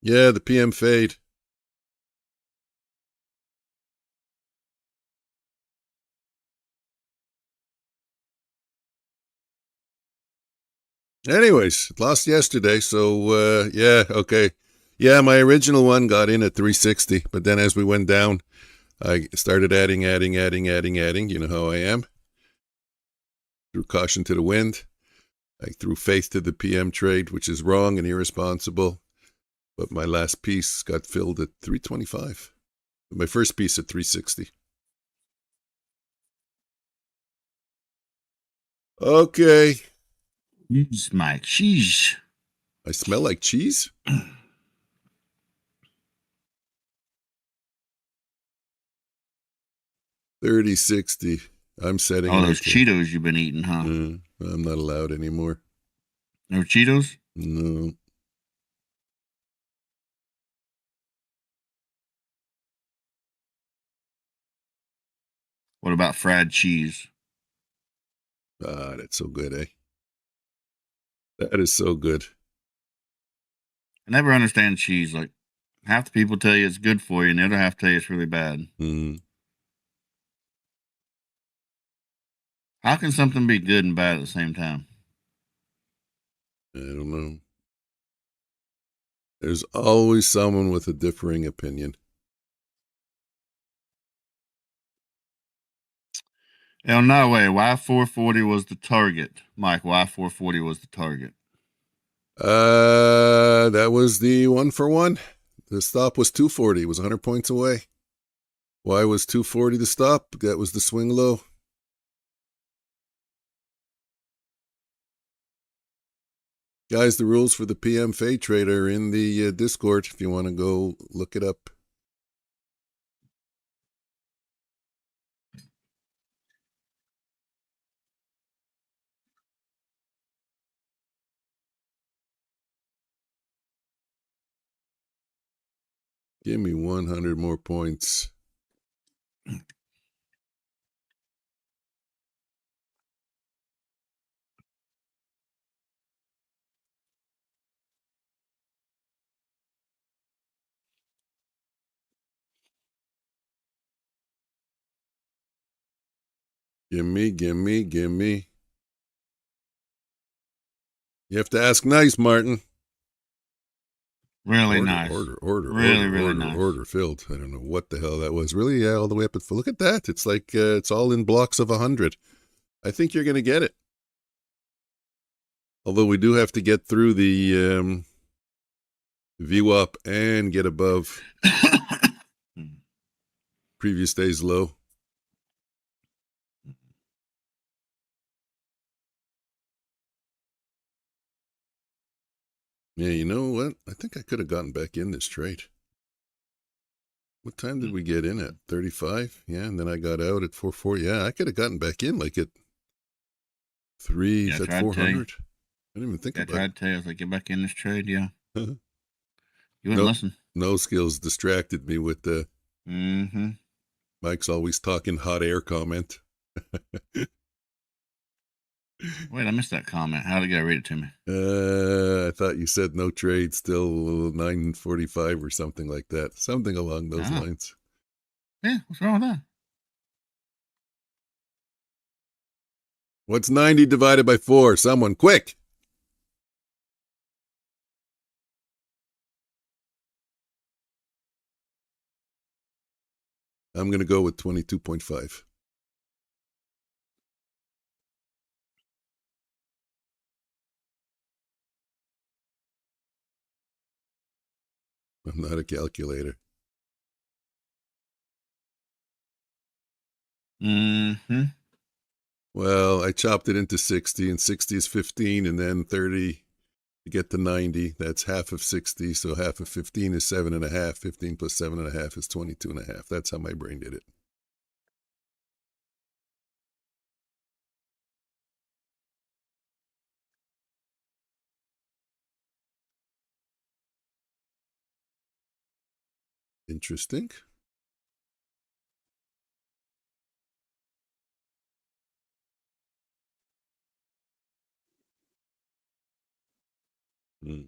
Yeah, the PM fade. Anyways, lost yesterday, so yeah, okay. Yeah, my original one got in at 360, but then as we went down, I started adding. You know how I am. Threw caution to the wind. I threw faith to the PM trade, which is wrong and irresponsible. But my last piece got filled at 325. My first piece at 360. Okay. My cheese. I smell like cheese? 30-60. I'm setting. Oh, those Cheetos you've been eating, huh? I'm not allowed anymore. No Cheetos? No. What about fried cheese? Ah, that's so good, eh? That is so good. I never understand cheese. Like, half the people tell you it's good for you, and the other half tell you it's really bad. How can something be good and bad at the same time? I don't know. There's always someone with a differing opinion. Oh, no way. Why 440 was the target? Mike, why 440 was the target? That was the 1-for-1. The stop was 240. It was 100 points away. Why was 240 the stop? That was the swing low. Guys, the rules for the PM fade trade are in the Discord if you want to go look it up. Give me 100 more points. Gimme. You have to ask nice, Martin. Really nice. Order filled. I don't know what the hell that was. Really, yeah, all the way up at, look at that. It's like, it's all in blocks of 100. I think you're going to get it. Although we do have to get through the VWAP and get above previous day's low. Yeah, you know what? I think I could have gotten back in this trade. What time did we get in at? 35? Yeah, and then I got out at 440. Yeah, I could have gotten back in like at 3, is that 400? I didn't even think about it. I tried to tell you, I was like, get back in this trade, yeah. You wouldn't listen. No skills distracted me with the Mike's always talking hot air comment. Wait, I missed that comment. How did you read it to me? I thought you said no trade, still 9:45 or something like that. Something along those lines. Yeah, what's wrong with that? What's 90 divided by 4? Someone, quick! I'm going to go with 22.5. I'm not a calculator. Mm-hmm. Well, I chopped it into 60, and 60 is 15, and then 30 to get to 90. That's half of 60, so half of 15 is 7.5. 15 plus 7.5 is 22.5. That's how my brain did it. Interesting. We're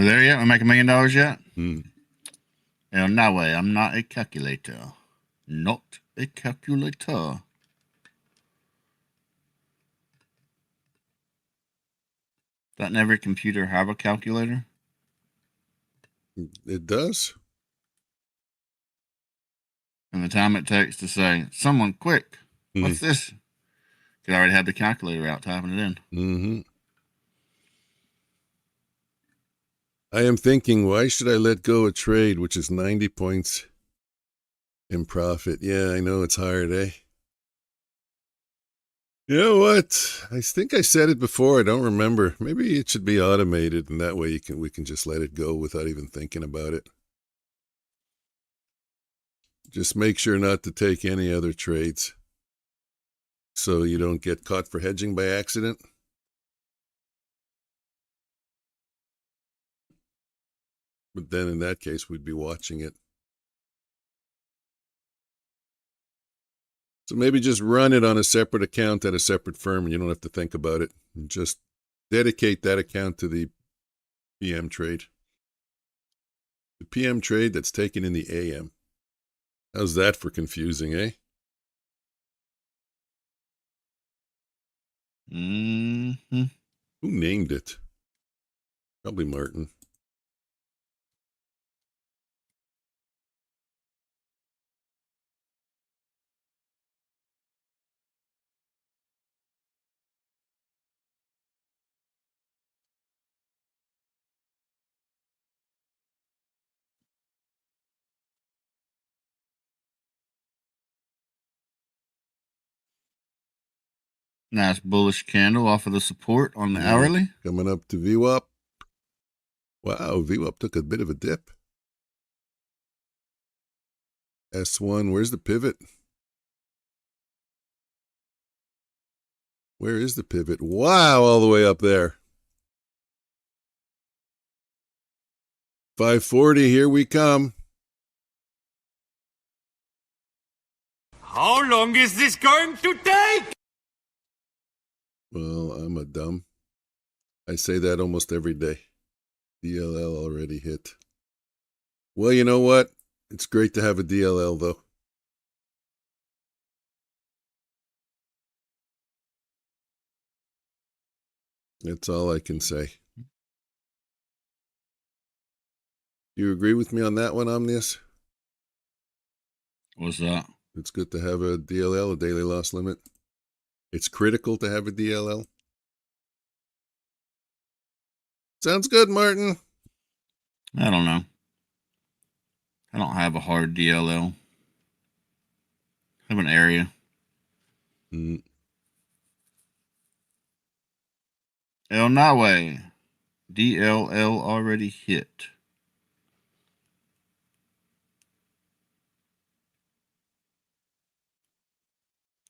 there yet? We make $1 million yet? Mm. No way. I'm not a calculator. Not a calculator. Doesn't every computer have a calculator? It does. And the time it takes to say, someone quick, what's this? Because I already have the calculator out typing it in. Mm-hmm. I am thinking, why should I let go a trade which is 90 points in profit? Yeah, I know it's hard, eh? You know what? I think I said it before. I don't remember. Maybe it should be automated, and that way we can just let it go without even thinking about it. Just make sure not to take any other trades so you don't get caught for hedging by accident. But then in that case, we'd be watching it. So maybe just run it on a separate account at a separate firm, and you don't have to think about it. And just dedicate that account to the PM trade. The PM trade that's taken in the AM. How's that for confusing, eh? Mm-hmm. Who named it? Probably Martin. Nice bullish candle off of the support on the hourly. Coming up to VWAP. Wow, VWAP took a bit of a dip. S1, where's the pivot? Where is the pivot? Wow, all the way up there. 540, here we come. How long is this going to take? Well, I'm a dumb. I say that almost every day. DLL already hit. Well, you know what? It's great to have a DLL, though. That's all I can say. You agree with me on that one, Omnius? What's that? It's good to have a DLL, a daily loss limit. It's critical to have a DLL. Sounds good, Martin. I don't know. I don't have a hard DLL. I have an area. El Nawe. DLL already hit.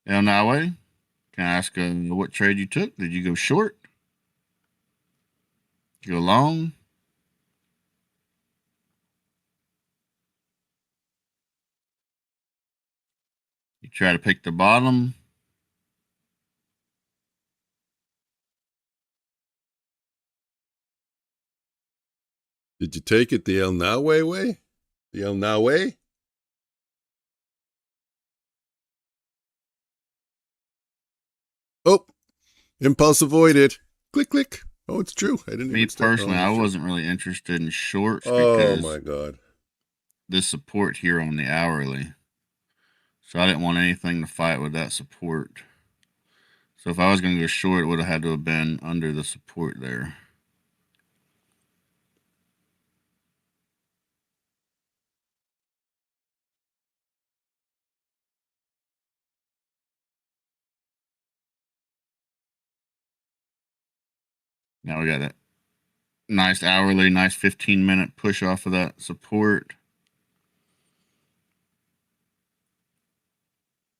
El Nawe, can I ask what trade you took? Did you go short? Did you go long? You try to pick the bottom Did you take it the El Nawe way? The El Nawe? Oh, impulse avoided. Click, click. Oh, it's true. I didn't Me even start. personally, I wasn't really interested in shorts Oh, because my God. this support here on the hourly. So I didn't want anything to fight with that support. So if I was going to go short, it would have had to have been under the support there. Now we got that nice hourly, nice 15-minute push off of that support.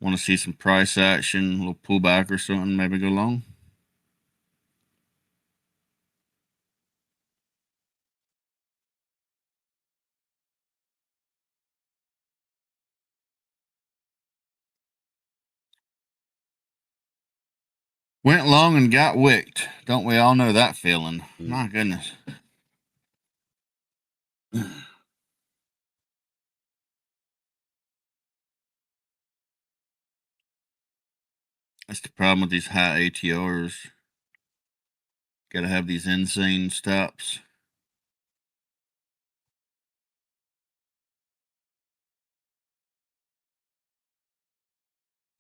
Want to see some price action, a little pullback or something, maybe go long. Went long and got wicked. Don't we all know that feeling? My goodness. That's the problem with these high ATRs. Got to have these insane stops.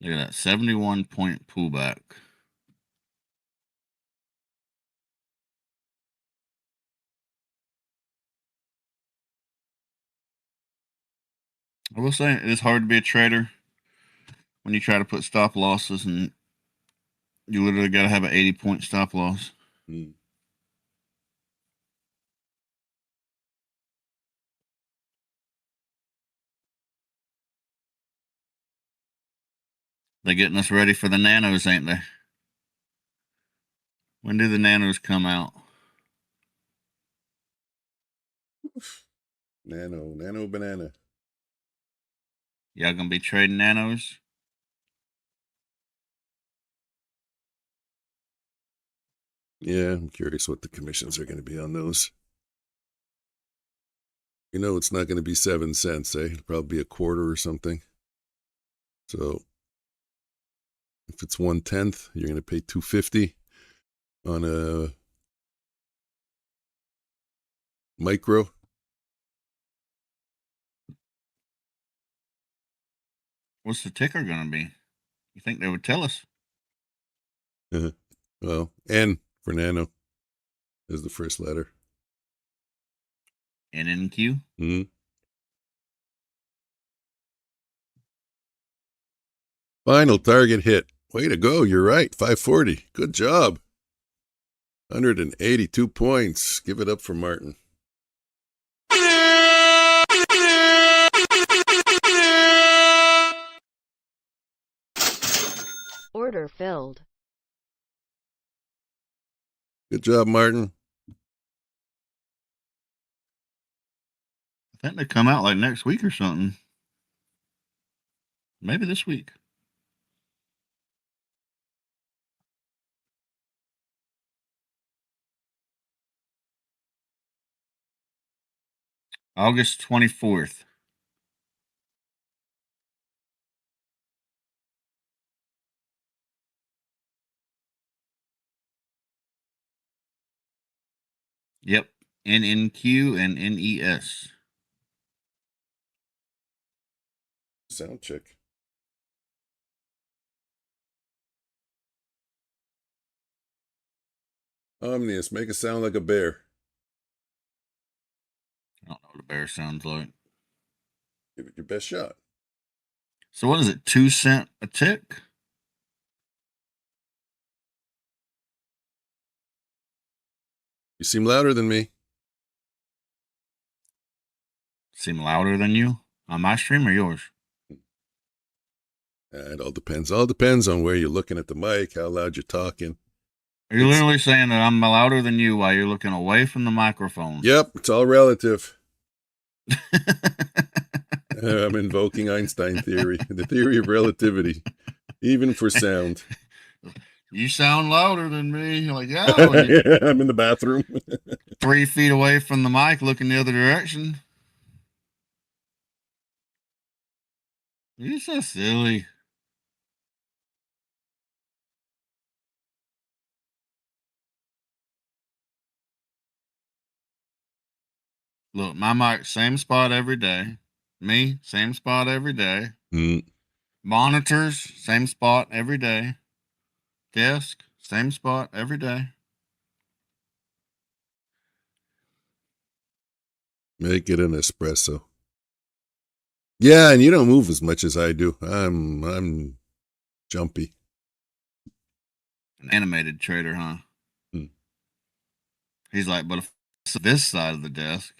Look at that 71-point pullback. I will say it is hard to be a trader when you try to put stop losses, and you literally got to have an 80-point stop loss. They're getting us ready for the nanos, ain't they? When do the nanos come out? Nano banana. Y'all gonna be trading nanos? Yeah, I'm curious what the commissions are going to be on those. You know, it's not going to be 7 cents, eh? It'll probably be a quarter or something. So if it's 1/10, you're going to pay $2.50 on a micro. What's the ticker gonna be? You think they would tell us? Well, N for nano is the first letter. NNQ? Mm-hmm. Final target hit. Way to go. You're right. 540. Good job. 182 points. Give it up for Martin. Order filled. Good job, Martin. I think they come out like next week or something. Maybe this week. August 24th. Yep. NNQ and NES. Sound check. Omnius, make a sound like a bear. I don't know what a bear sounds like. Give it your best shot. So what is it? 2 cent a tick? You seem louder than me. Seem louder than you? On my stream or yours? It all depends. All depends on where you're looking at the mic, how loud you're talking. Are you literally saying that I'm louder than you while you're looking away from the microphone? Yep, it's all relative. I'm invoking Einstein theory, the theory of relativity, even for sound. You sound louder than me. You're like, yeah, I'm in the bathroom. 3 feet away from the mic, looking the other direction. You're so silly. Look, my mic, same spot every day. Me, same spot every day. Monitors, same spot every day. Desk, same spot every day. Make it an espresso. Yeah, and you don't move as much as I do. I'm jumpy. An animated trader, huh? He's like, but if it's this side of the desk,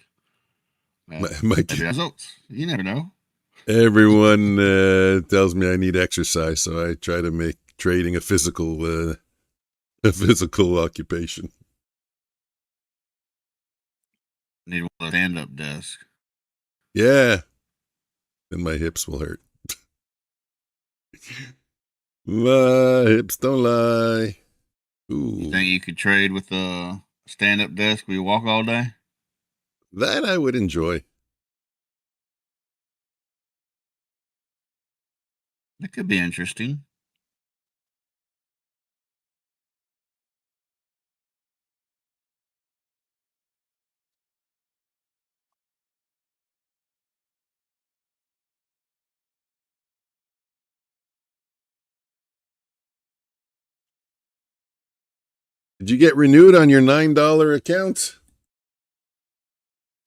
results. You never know. Everyone tells me I need exercise, so I try to make trading a physical occupation. Need a stand-up desk. Yeah, then my hips will hurt. My hips don't lie. Ooh. You think you could trade with a stand-up desk where you walk all day? That I would enjoy. That could be interesting. Did you get renewed on your $9 account?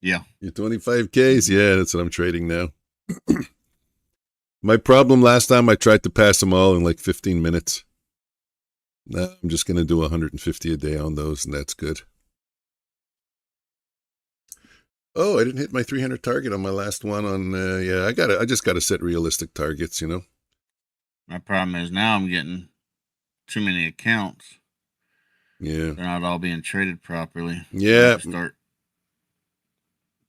Yeah. Your 25Ks? Yeah, that's what I'm trading now. My problem last time, I tried to pass them all in like 15 minutes. Now I'm just going to do 150 a day on those, and that's good. Oh, I didn't hit my 300 target on my last one on, yeah, I just got to set realistic targets, you know? My problem is now I'm getting too many accounts. Yeah. They're not all being traded properly. Yeah. Start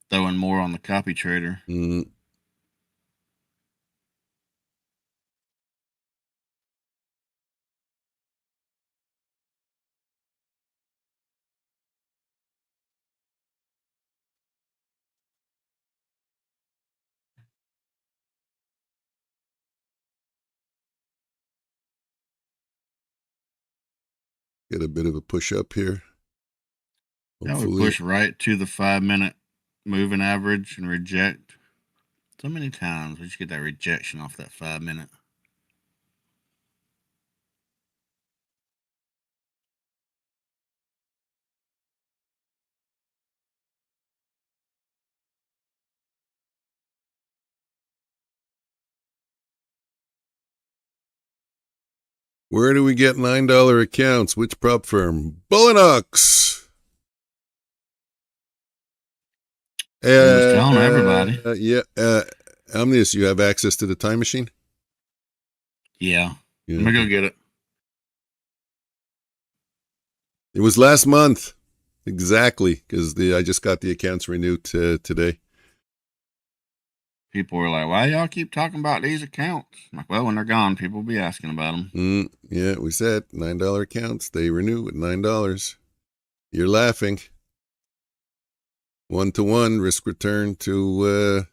throwing more on the copy trader. Get a bit of a push up here. Hopefully. I would push right to the 5-minute moving average and reject. So many times we just get that rejection off that 5-minute. Where do we get $9 accounts? Which prop firm? Bullinox. Just telling everybody. Yeah. Omnius, you have access to the time machine? Yeah. Let me go get it. It was last month. Exactly. Because I just got the accounts renewed today. People were like, why y'all keep talking about these accounts? I'm like, well, when they're gone, people will be asking about them. Yeah, we said $9 accounts. They renew at $9. You're laughing. 1-to-1 risk return to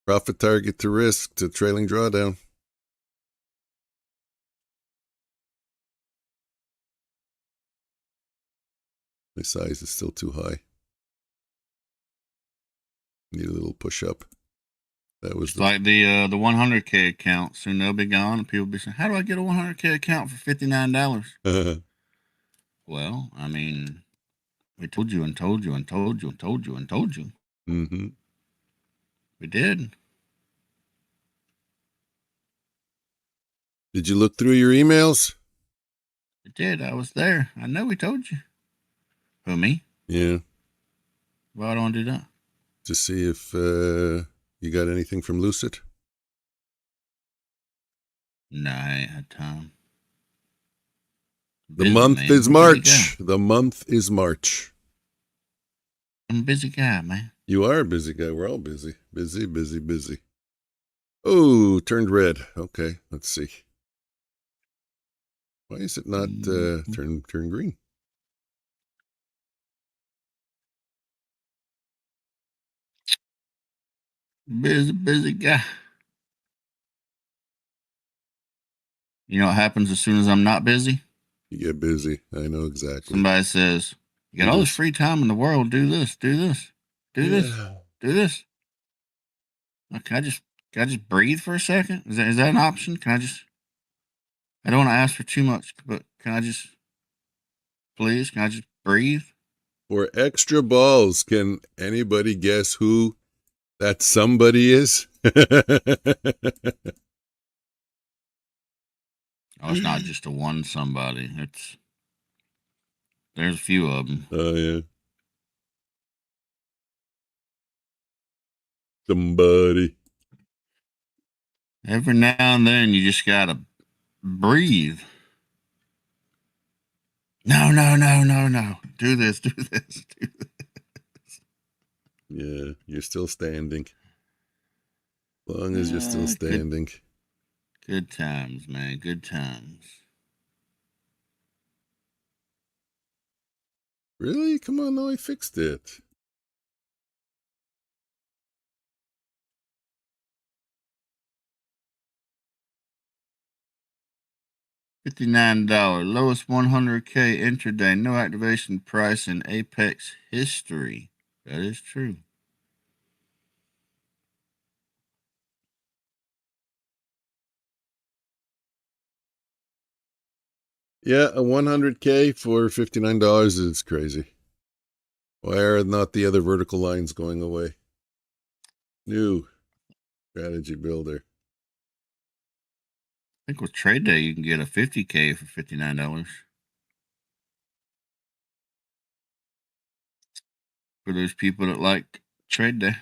profit target to risk to trailing drawdown. My size is still too high. Need a little push up. That was like the 100K account. Soon they'll be gone, and people will be saying, "How do I get a 100K account for $59?" Well, I mean, we told you and told you and told you and told you and told you. We did. Did you look through your emails? I did. I was there. I know we told you. Who, me? Yeah. Why do I want to do that? To see if you got anything from Lucid? No, I ain't had time. The month is March. The month is March. I'm a busy guy, man. You are a busy guy. We're all busy. Busy, busy, busy. Oh, turned red. Okay, let's see. Why is it not turn green? Busy guy. You know what happens as soon as I'm not busy? You get busy. I know exactly. Somebody says, you got all this free time in the world. Do this, do this, do this, do this. Can I just breathe for a second? Is that an option? I don't want to ask for too much, but can I just breathe? For extra balls, can anybody guess who that somebody is? Oh, it's not just a one somebody. There's a few of them. Oh, yeah. Somebody. Every now and then you just gotta breathe. No. Do this, do this, do this. Yeah, you're still standing. As long as you're still standing. Good times, man. Good times. Really? Come on, no, I fixed it. $59, lowest 100K intraday, no activation price in Apex history. That is true. Yeah, a 100K for $59 is crazy. Why are not the other vertical lines going away? New strategy builder. I think with trade day you can get a 50K for $59. For those people that like trade day.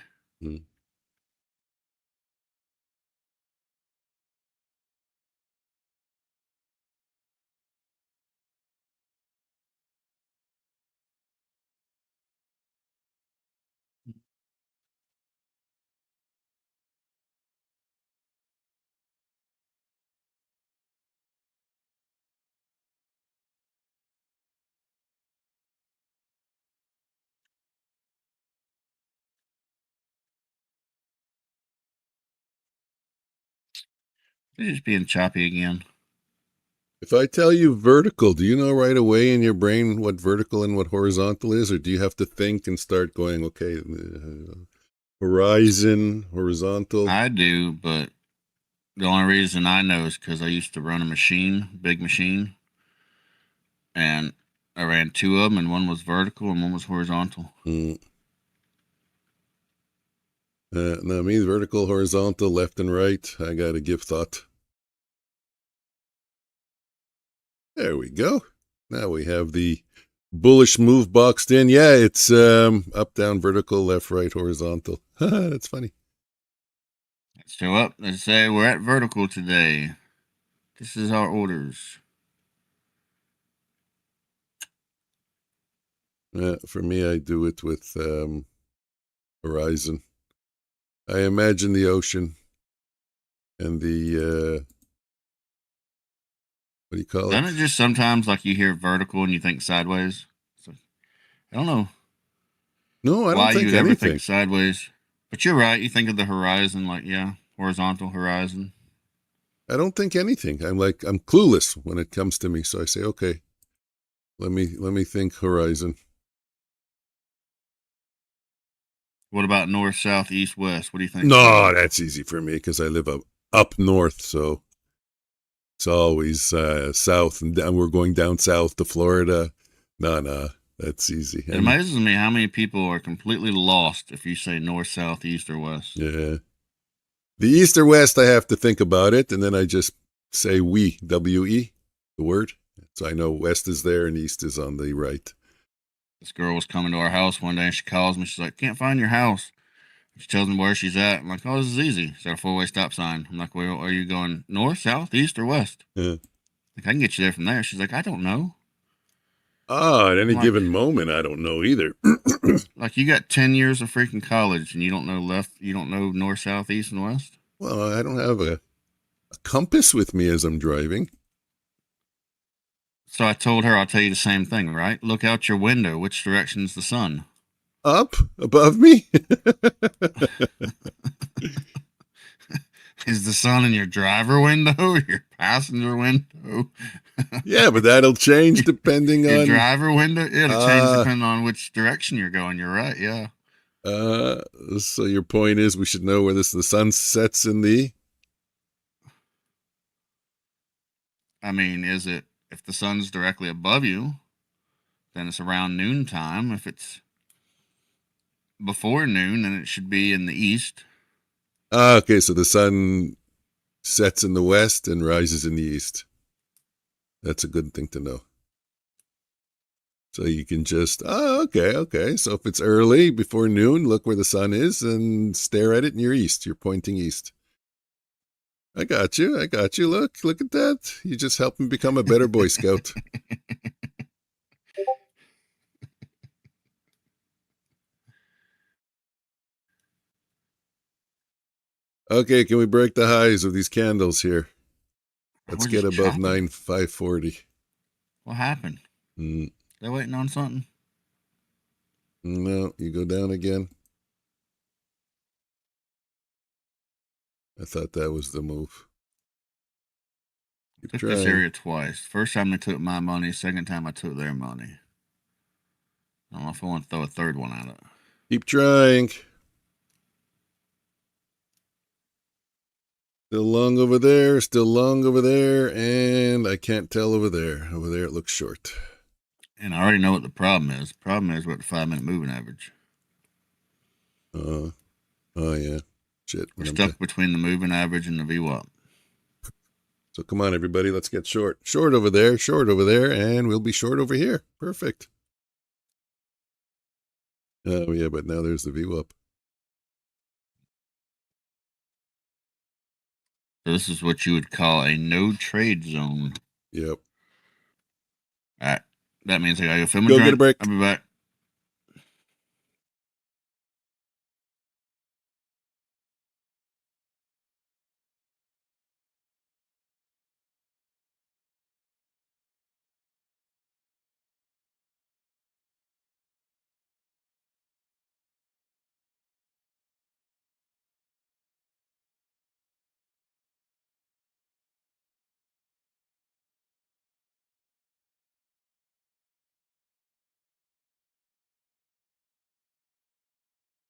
They're just being choppy again. If I tell you vertical, do you know right away in your brain what vertical and what horizontal is? Or do you have to think and start going, okay, horizon, horizontal? I do, but the only reason I know is because I used to run a machine, big machine. And I ran two of them, and one was vertical and one was horizontal. No, me, vertical, horizontal, left and right. I got to give thought. There we go. Now we have the bullish move boxed in. Yeah, it's up, down, vertical, left, right, horizontal. That's funny. So up, let's say we're at vertical today. This is our orders. For me, I do it with horizon. I imagine the ocean and the what do you call it? Doesn't it just sometimes like you hear vertical and you think sideways? So, I don't know. No, I don't why think you would ever anything. think sideways. But you're right. You think of the horizon, like horizontal horizon. I don't think anything. I'm clueless when it comes to me. So I say, okay, let me think horizon. What about north, south, east, west? What do you think? No, that's easy for me because I live up north, so it's always south, and we're going down south to Florida. No, that's easy. It amazes me how many people are completely lost if you say north, south, east, or west. Yeah. The east or west, I have to think about it, and then I just say W-E, the word. So I know west is there and east is on the right. This girl was coming to our house one day, and she calls me. She's like, can't find your house. She tells me where she's at. I'm like, oh, this is easy. It's got a four-way stop sign. I'm like, well, are you going north, south, east, or west? Yeah. Like, I can get you there from there. She's like, I don't know. At any given moment, I don't know either. Like, you got 10 years of freaking college, and you don't know north, south, east, and west? Well, I don't have a compass with me as I'm driving. So I told her I'll tell you the same thing, right? Look out your window. Which direction's the sun? Up above me? Is the sun in your driver window, your passenger window? Yeah, but that'll change depending Your on driver window? It'll change depending on which direction you're going. You're right, yeah. So your point is we should know where the sun sets in the... I mean, is it, if the sun's directly above you, then it's around noontime. If it's before noon, then it should be in the east. Okay, so the sun sets in the west and rises in the east. That's a good thing to know. So you can just, okay. So if it's early, before noon, look where the sun is and stare at it in your east. You're pointing east. I got you. Look at that. You just helped me become a better Boy Scout. Okay, can we break the highs of these candles here? Let's get above 540. What happened? They're waiting on something? No, you go down again. I thought that was the move. Took this area twice. First time they took my money. Second time I took their money. I don't know if I want to throw a third one at it. Keep trying. Still long over there, and I can't tell over there. Over there it looks short. And I already know what the problem is. The problem is we're at the 5-minute moving average. Oh yeah. Shit. We're stuck between the moving average and the VWAP. So come on, everybody, let's get short. Short over there, and we'll be short over here. Perfect. Oh yeah, but now there's the VWAP. So this is what you would call a no trade zone. Yep. All right. That means I gotta go film a drink. Get a break. I'll be back.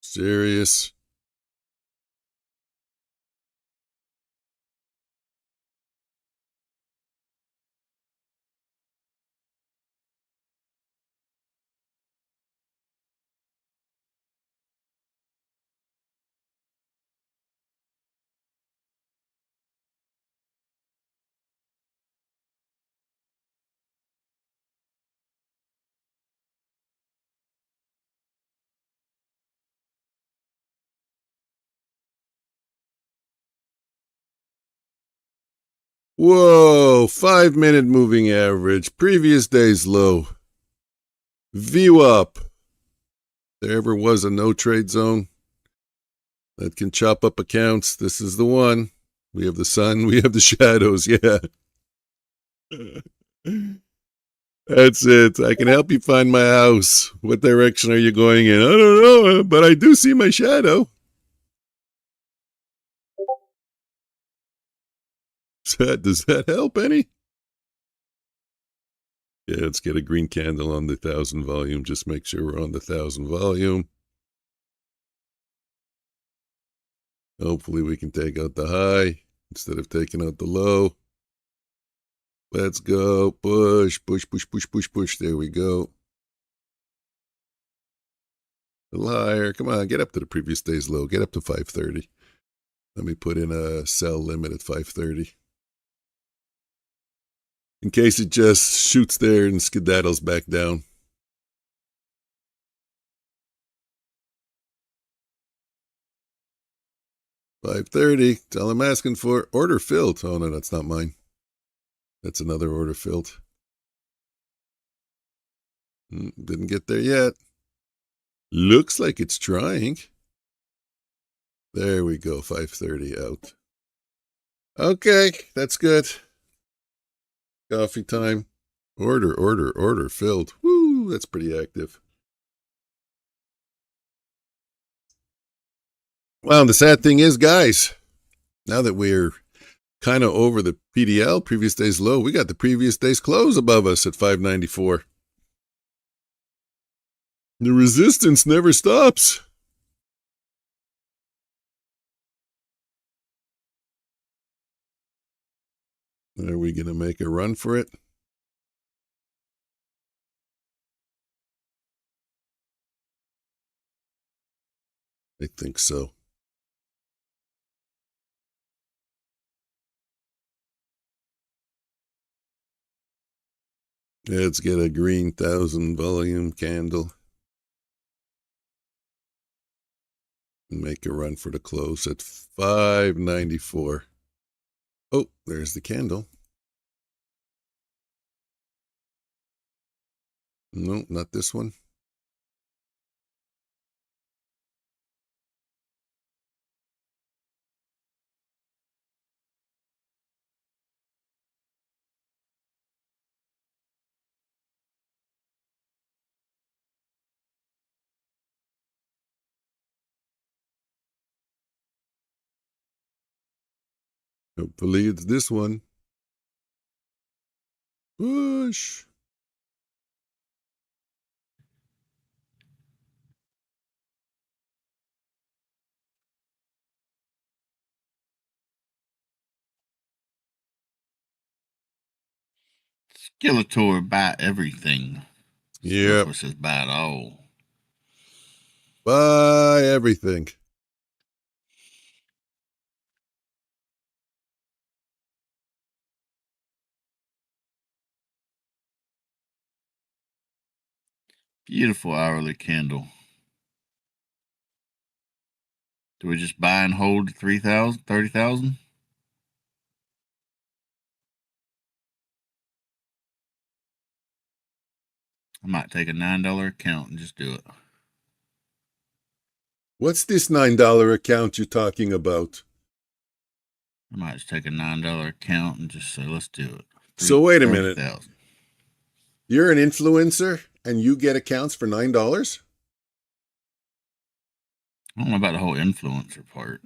Serious. Whoa, 5-minute moving average, previous day's low. VWAP. There ever was a no trade zone that can chop up accounts. This is the one. We have the sun, we have the shadows, yeah. That's it. I can help you find my house. What direction are you going in? I don't know, but I do see my shadow. Does that help any? Yeah, let's get a green candle on the 1000 volume. Just make sure we're on the 1000 volume. Hopefully we can take out the high instead of taking out the low. Let's go. Push, push, push, push, push, push. There we go. A little higher. Come on, get up to the previous day's low. Get up to 530. Let me put in a sell limit at 530. In case it just shoots there and skedaddles back down. $530. That's all I'm asking for. Order filled. Oh no, that's not mine. That's another order filled. Didn't get there yet. Looks like it's trying. There we go. 530 out. Okay, that's good. Coffee time. Order filled. Woo, that's pretty active. Well, the sad thing is, guys, now that we're kind of over the PDL, previous day's low, we got the previous day's close above us at 594. The resistance never stops. Are we going to make a run for it? I think so. Let's get a green 1,000 volume candle. And make a run for the close at 594. Oh, there's the candle. No, not this one. Hopefully it's this one. Push. Skeletor buy everything. Yep. Skeletor says buy it all. Buy everything. Beautiful hourly candle. Do we just buy and hold 3,000, 30,000? I might take a $9 account and just do it. What's this $9 account you're talking about? I might just take a $9 account and just say, let's do it. So wait a minute. 30,000. You're an influencer and you get accounts for $9? I don't know about the whole influencer part.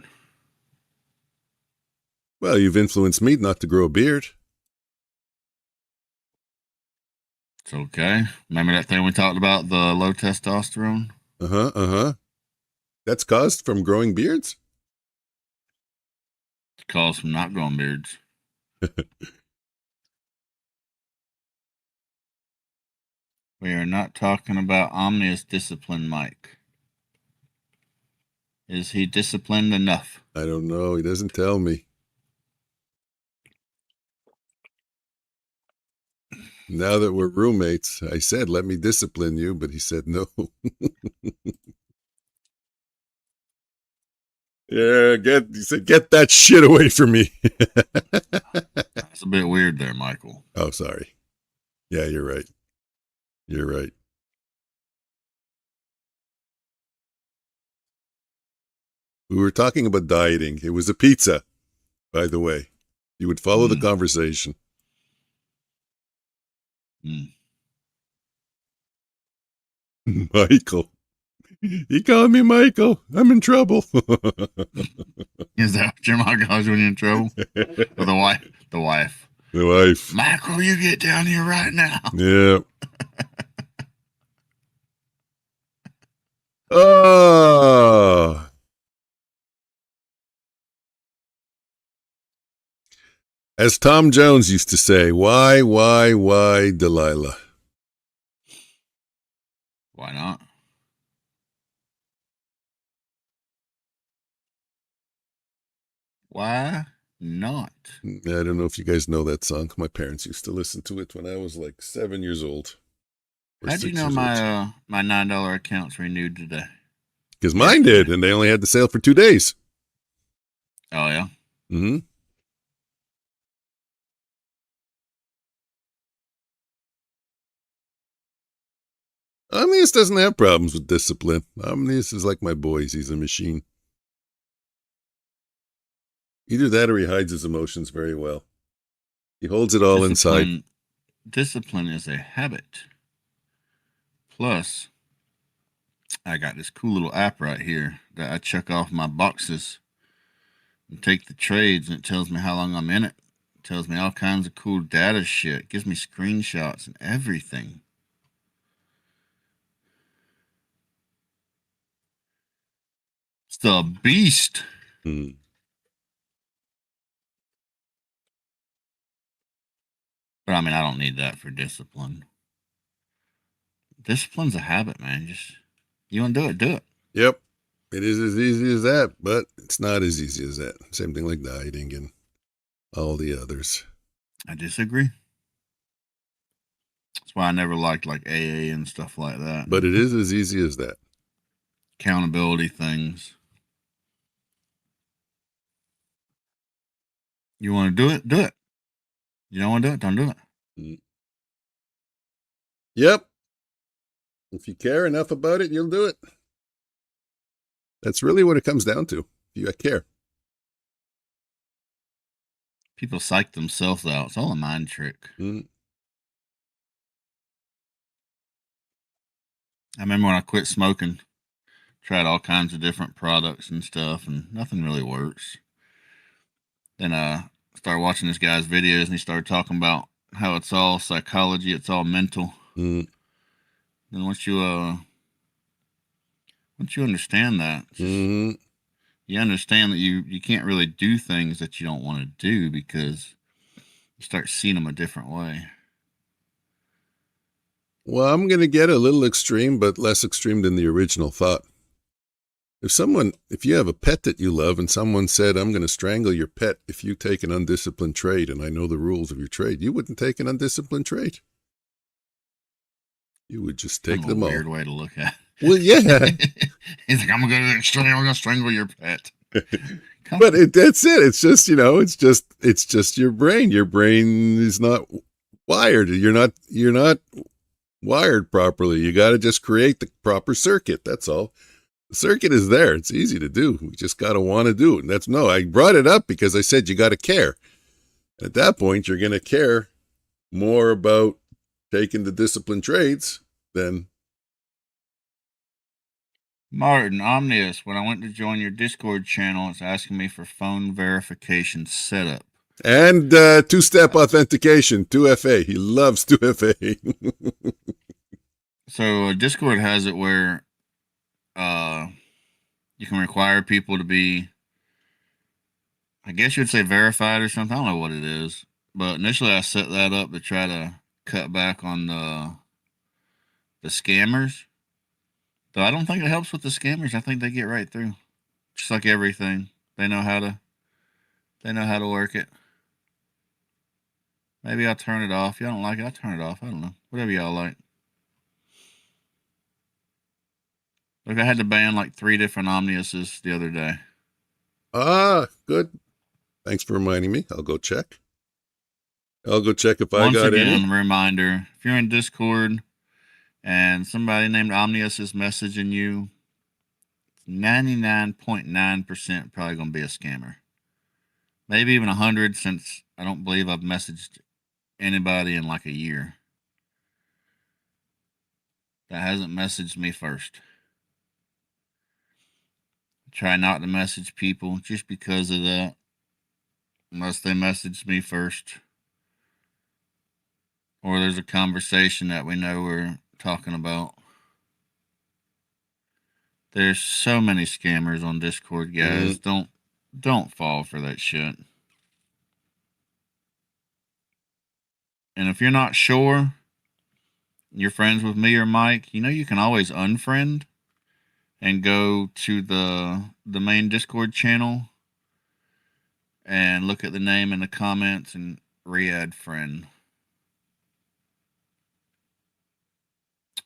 Well, you've influenced me not to grow a beard. It's okay. Remember that thing we talked about, the low testosterone? That's caused from growing beards? It's caused from not growing beards. We are not talking about Omnius discipline, Mike. Is he disciplined enough? I don't know. He doesn't tell me. Now that we're roommates, I said, let me discipline you, but he said no. Yeah, he said, get that shit away from me. That's a bit weird there, Michael. Oh, sorry. Yeah, you're right. You're right. We were talking about dieting. It was a pizza, by the way. You would follow the conversation. Michael. He called me Michael. I'm in trouble. Is that what your mom calls you when you're in trouble? Or the wife? The wife. The wife. Michael, you get down here right now. Yeah. Oh. As Tom Jones used to say, why, Delilah? Why not? Why not? I don't know if you guys know that song. My parents used to listen to it when I was like 7 years old. How'd you know my my $9 account's renewed today? Because mine did, and they only had the sale for 2 days. Oh, yeah? Mm-hmm. Omnius doesn't have problems with discipline. Omnius is like my boys. He's a machine. Either that or he hides his emotions very well. He holds it all inside. discipline is a habit. Plus, I got this cool little app right here that I check off my boxes and take the trades, and it tells me how long I'm in it. It tells me all kinds of cool data shit. It gives me screenshots and everything. It's the beast. Hmm. But I mean, I don't need that for discipline. Discipline's a habit, man. Just, you want to do it, do it. Yep. It is as easy as that, but it's not as easy as that. Same thing like dieting and all the others. I disagree. That's why I never liked like AA and stuff like that. But it is as easy as that. Accountability things. You want to do it? Do it. You don't want to do it? Don't do it. Yep. If you care enough about it, you'll do it. That's really what it comes down to. You care. People psych themselves out. It's all a mind trick. Mm. I remember when I quit smoking, tried all kinds of different products and stuff, and nothing really works. Then I started watching this guy's videos, and he started talking about how it's all psychology, it's all mental. Mm. And once you understand that, you understand that you can't really do things that you don't want to do because you start seeing them a different way. Well, I'm going to get a little extreme, but less extreme than the original thought. If you have a pet that you love and someone said, I'm going to strangle your pet if you take an undisciplined trade, and I know the rules of your trade, you wouldn't take an undisciplined trade. You would just take them all. Weird way to look at it. Well, yeah. He's like, I'm going to go to the extreme, I'm going to strangle your pet. But that's it. It's just, it's just your brain. Your brain is not wired. You're not wired properly. You got to just create the proper circuit. That's all. The circuit is there. It's easy to do. We just got to want to do it. And I brought it up because I said you got to care. At that point, you're going to care more about taking the disciplined trades than. Martin, Omnius, when I went to join your Discord channel, it's asking me for phone verification setup. And two-step authentication, 2FA. He loves 2FA. So Discord has it where you can require people to be, I guess you'd say verified or something. I don't know what it is. But initially I set that up to try to cut back on the scammers. Though I don't think it helps with the scammers. I think they get right through. Just like everything. They know how to work it. Maybe I'll turn it off. If y'all don't like it, I'll turn it off. I don't know. Whatever y'all like. Look, I had to ban like 3 different Omniuses the other day. Ah, good. Thanks for reminding me. I'll go check. I'll go check if I got any. Once again, reminder, if you're in Discord and somebody named Omnius is messaging you, 99.9% probably going to be a scammer. Maybe even 100, since I don't believe I've messaged anybody in like a year that hasn't messaged me first. Try not to message people just because of that, unless they message me first, or there's a conversation that we know we're talking about. There's so many scammers on Discord, guys. Don't fall for that shit. And if you're not sure you're friends with me or Mike, you can always unfriend and go to the main Discord channel and look at the name in the comments and re-add friend.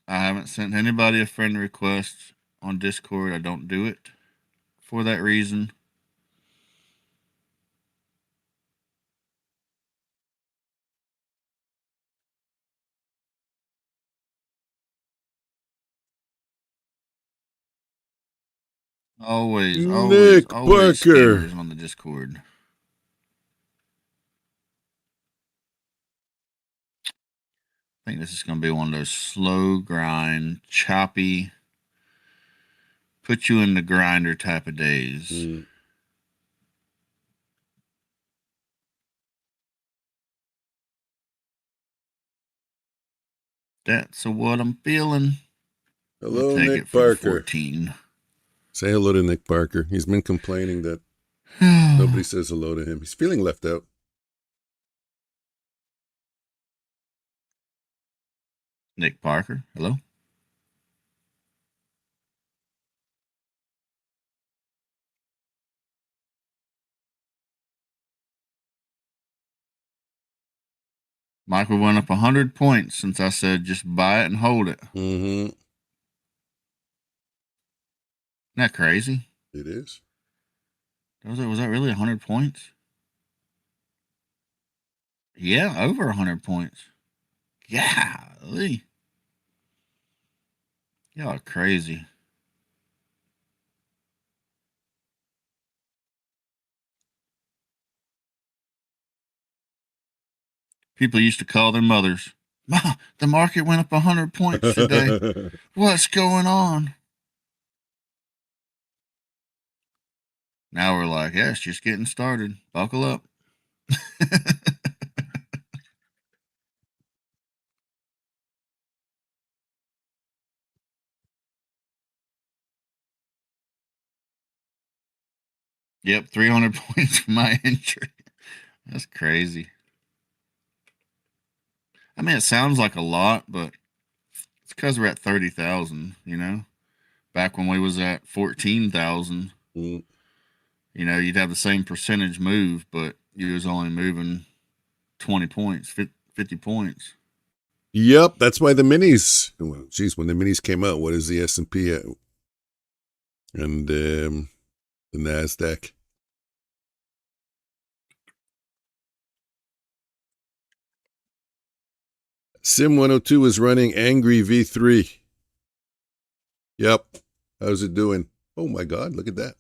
I haven't sent anybody a friend request on Discord. I don't do it for that reason. Always Parker. Scammers on the Discord. think this is going to be one of those slow grind, choppy, put you in the grinder type of days. That's what I'm feeling. Hello, Nick Parker. 14. Say hello to Nick Parker. He's been complaining that nobody says hello to him. He's feeling left out. Nick Parker, hello. Michael went up 100 points since I said just buy it and hold it. Mm-hmm. Isn't that crazy? It is. Was that really 100 points? Yeah, over 100 points. Golly. Y'all are crazy. People used to call their mothers, "Ma, the market went up 100 points today. What's going on?" Now we're like, yeah, it's just getting started. Buckle up. Yep, 300 points for my entry. That's crazy. I mean, it sounds like a lot, but it's because we're at 30,000, you know? Back when we was at 14,000, you know, you'd have the same percentage move, but you was only moving 20 points, 50 points. Yep, that's why the minis. Well, geez, when the minis came out, what is the S&P at? And the NASDAQ? Sim 102 is running Angry V3. Yep. How's it doing? Oh my God, look at that.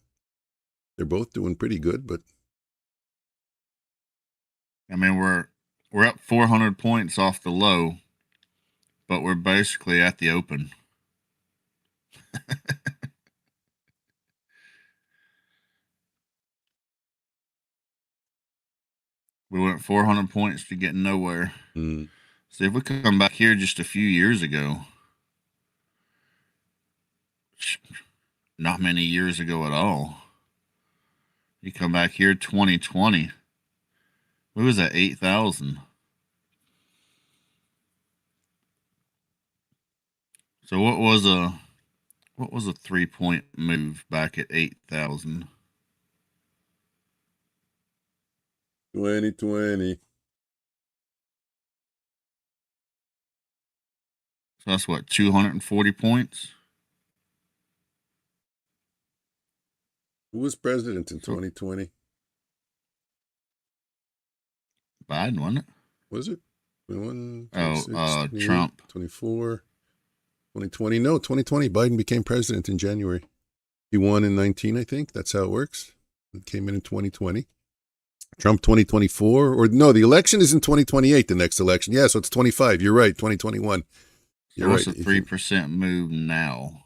They're both doing pretty good, but I mean, we're up 400 points off the low, but we're basically at the open. We went 400 points to get nowhere. See, if we come back here just a few years ago, not many years ago at all, you come back here 2020, we was at 8,000. So what was a 3-point move back at 8,000? 2020. So that's what, 240 points? Who was president in 2020? Biden, wasn't it? Was it? 21, Trump. 24, 2020. No, 2020. Biden became president in January. He won in 19, I think. That's how it works. It came in 2020. Trump 2024. Or no, the election is in 2028, the next election. Yeah, so it's 25. You're right, 2021. You're What's right. a 3% move now?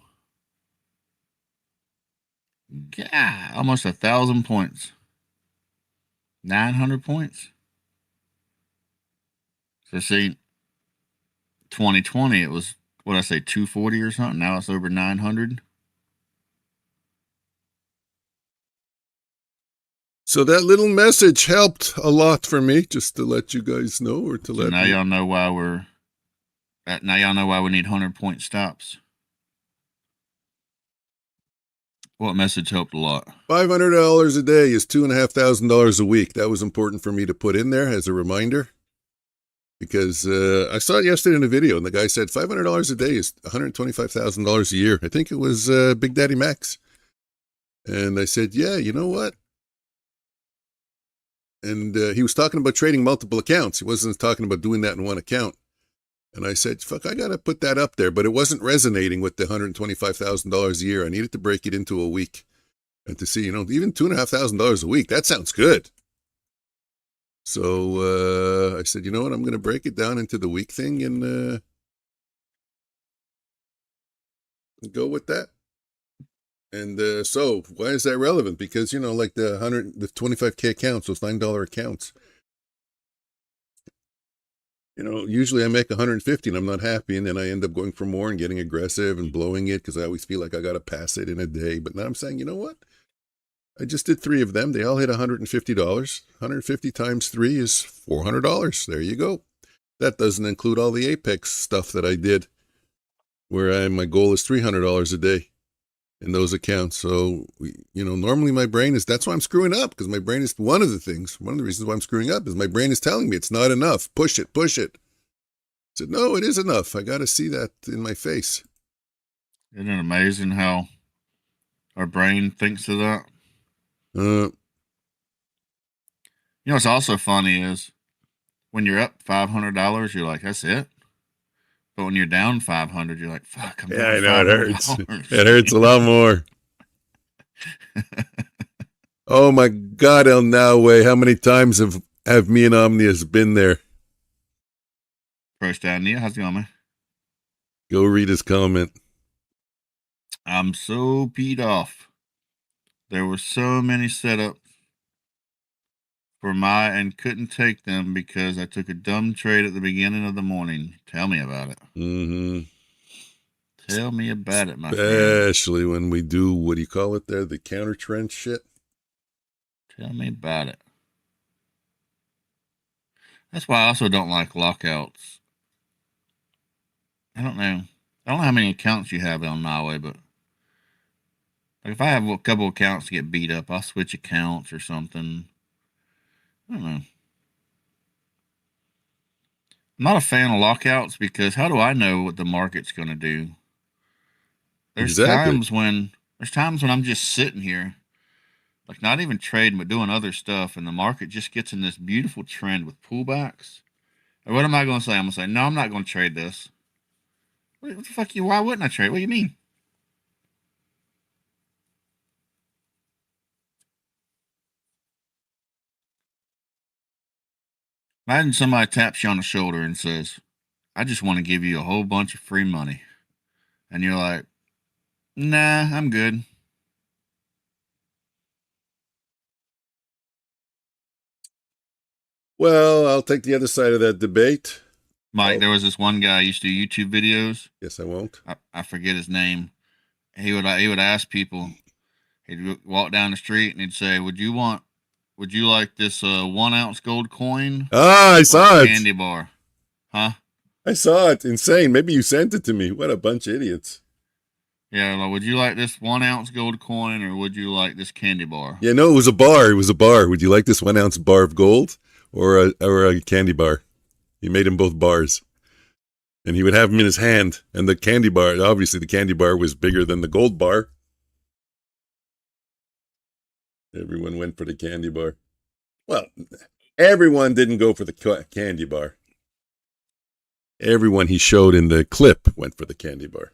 Yeah, almost 1,000 points. 900 points. So see, 2020, it was, what I say, 240 or something. Now it's over 900. So that little message helped a lot for me, just to let you guys know, or to let now y'all know why now y'all know why we need 100-point stops. What message helped a lot? $500 a day is $2,500 a week. That was important for me to put in there as a reminder, because I saw it yesterday in a video, and the guy said $500 a day is $125,000 a year. I think it was Big Daddy Max. And I said, yeah, you know what? And he was talking about trading multiple accounts. He wasn't talking about doing that in one account. And I said, fuck, I got to put that up there. But it wasn't resonating with the $125,000 a year. I needed to break it into a week and to see, you know, even $2,500 a week. That sounds good. So I said, you know what? I'm going to break it down into the week thing and go with that. And so why is that relevant? Because, like the 25K accounts, those $9 accounts, usually I make 150 and I'm not happy. And then I end up going for more and getting aggressive and blowing it because I always feel like I got to pass it in a day. But now I'm saying, you know what? I just did 3 of them. They all hit $150. 150 times 3 is $400. There you go. That doesn't include all the Apex stuff that I did where my goal is $300 a day in those accounts. So, normally my brain that's why I'm screwing up, because my brain is one of the reasons why I'm screwing up is my brain is telling me it's not enough. Push it. I said, no, it is enough. I got to see that in my face. Isn't it amazing how our brain thinks of that? What's also funny is when you're up $500, you're like, that's it. But when you're down 500, you're like, fuck, I'm down I know, it hurts. $500. It hurts a lot more. Oh my God, El Nawe, how many times have me and Omnius been there? First down, Neil, how's it going, man? Go read his comment. I'm so peed off. There were so many setups for and couldn't take them because I took a dumb trade at the beginning of the morning. Tell me about it. Mm-hmm. Tell me about it, my friend. Especially when we do, what do you call it there? The counter trend shit. Tell me about it. That's why I also don't like lockouts. I don't know how many accounts you have on my way, but like if I have a couple accounts get beat up, I'll switch accounts or something. I don't know. I'm not a fan of lockouts because how do I know what the market's going to do? There's times when I'm just sitting here, like not even trading, but doing other stuff, and the market just gets in this beautiful trend with pullbacks. And what am I going to say? I'm going to say, no, I'm not going to trade this. What the fuck why wouldn't I trade? What do you mean? Imagine somebody taps you on the shoulder and says, I just want to give you a whole bunch of free money. And you're like, nah, I'm good. Well, I'll take the other side of that debate. Mike, there was this one guy who used to do YouTube videos. Yes, I won't. I forget his name. He would ask people, he'd walk down the street and he'd say, would you like this 1 ounce gold coin? Ah, I saw it. Candy bar. Huh? I saw it. Insane. Maybe you sent it to me. What a bunch of idiots. Yeah, like, would you like this 1 ounce gold coin or would you like this candy bar? Yeah, no, it was a bar. Would you like this 1 ounce bar of gold or a candy bar? He made them both bars. And he would have them in his hand. And the candy bar, obviously the candy bar was bigger than the gold bar. Everyone went for the candy bar. Well, everyone didn't go for the candy bar. Everyone he showed in the clip went for the candy bar.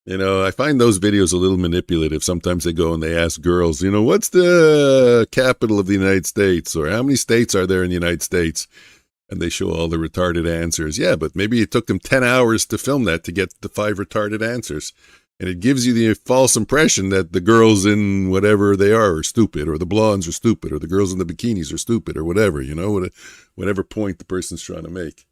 I find those videos a little manipulative. Sometimes they go and they ask girls, what's the capital of the United States? Or how many states are there in the United States? And they show all the retarded answers. Yeah, but maybe it took them 10 hours to film that to get the 5 retarded answers. And it gives you the false impression that the girls in whatever they are stupid, or the blondes are stupid, or the girls in the bikinis are stupid, or whatever, whatever point the person's trying to make.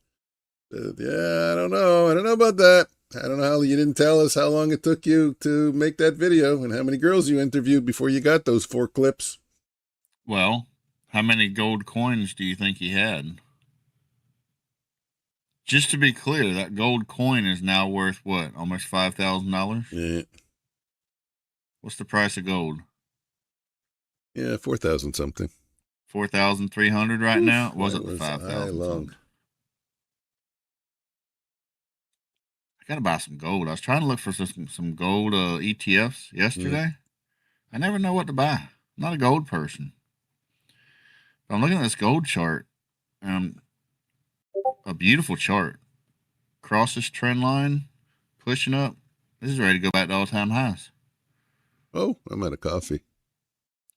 Yeah, I don't know. I don't know about that. I don't know how you didn't tell us how long it took you to make that video and how many girls you interviewed before you got those 4 clips. Well, how many gold coins do you think he had? Just to be clear, that gold coin is now worth what? Almost $5,000? Yeah. What's the price of gold? Yeah, 4,000 something. 4,300 right now? It was up to high 5,000. long. I gotta buy some gold. I was trying to look for some gold ETFs yesterday. I never know what to buy. I'm not a gold person. But I'm looking at this gold chart. A beautiful chart. Cross this trend line, pushing up. This is ready to go back to all-time highs. Oh, I'm out of coffee.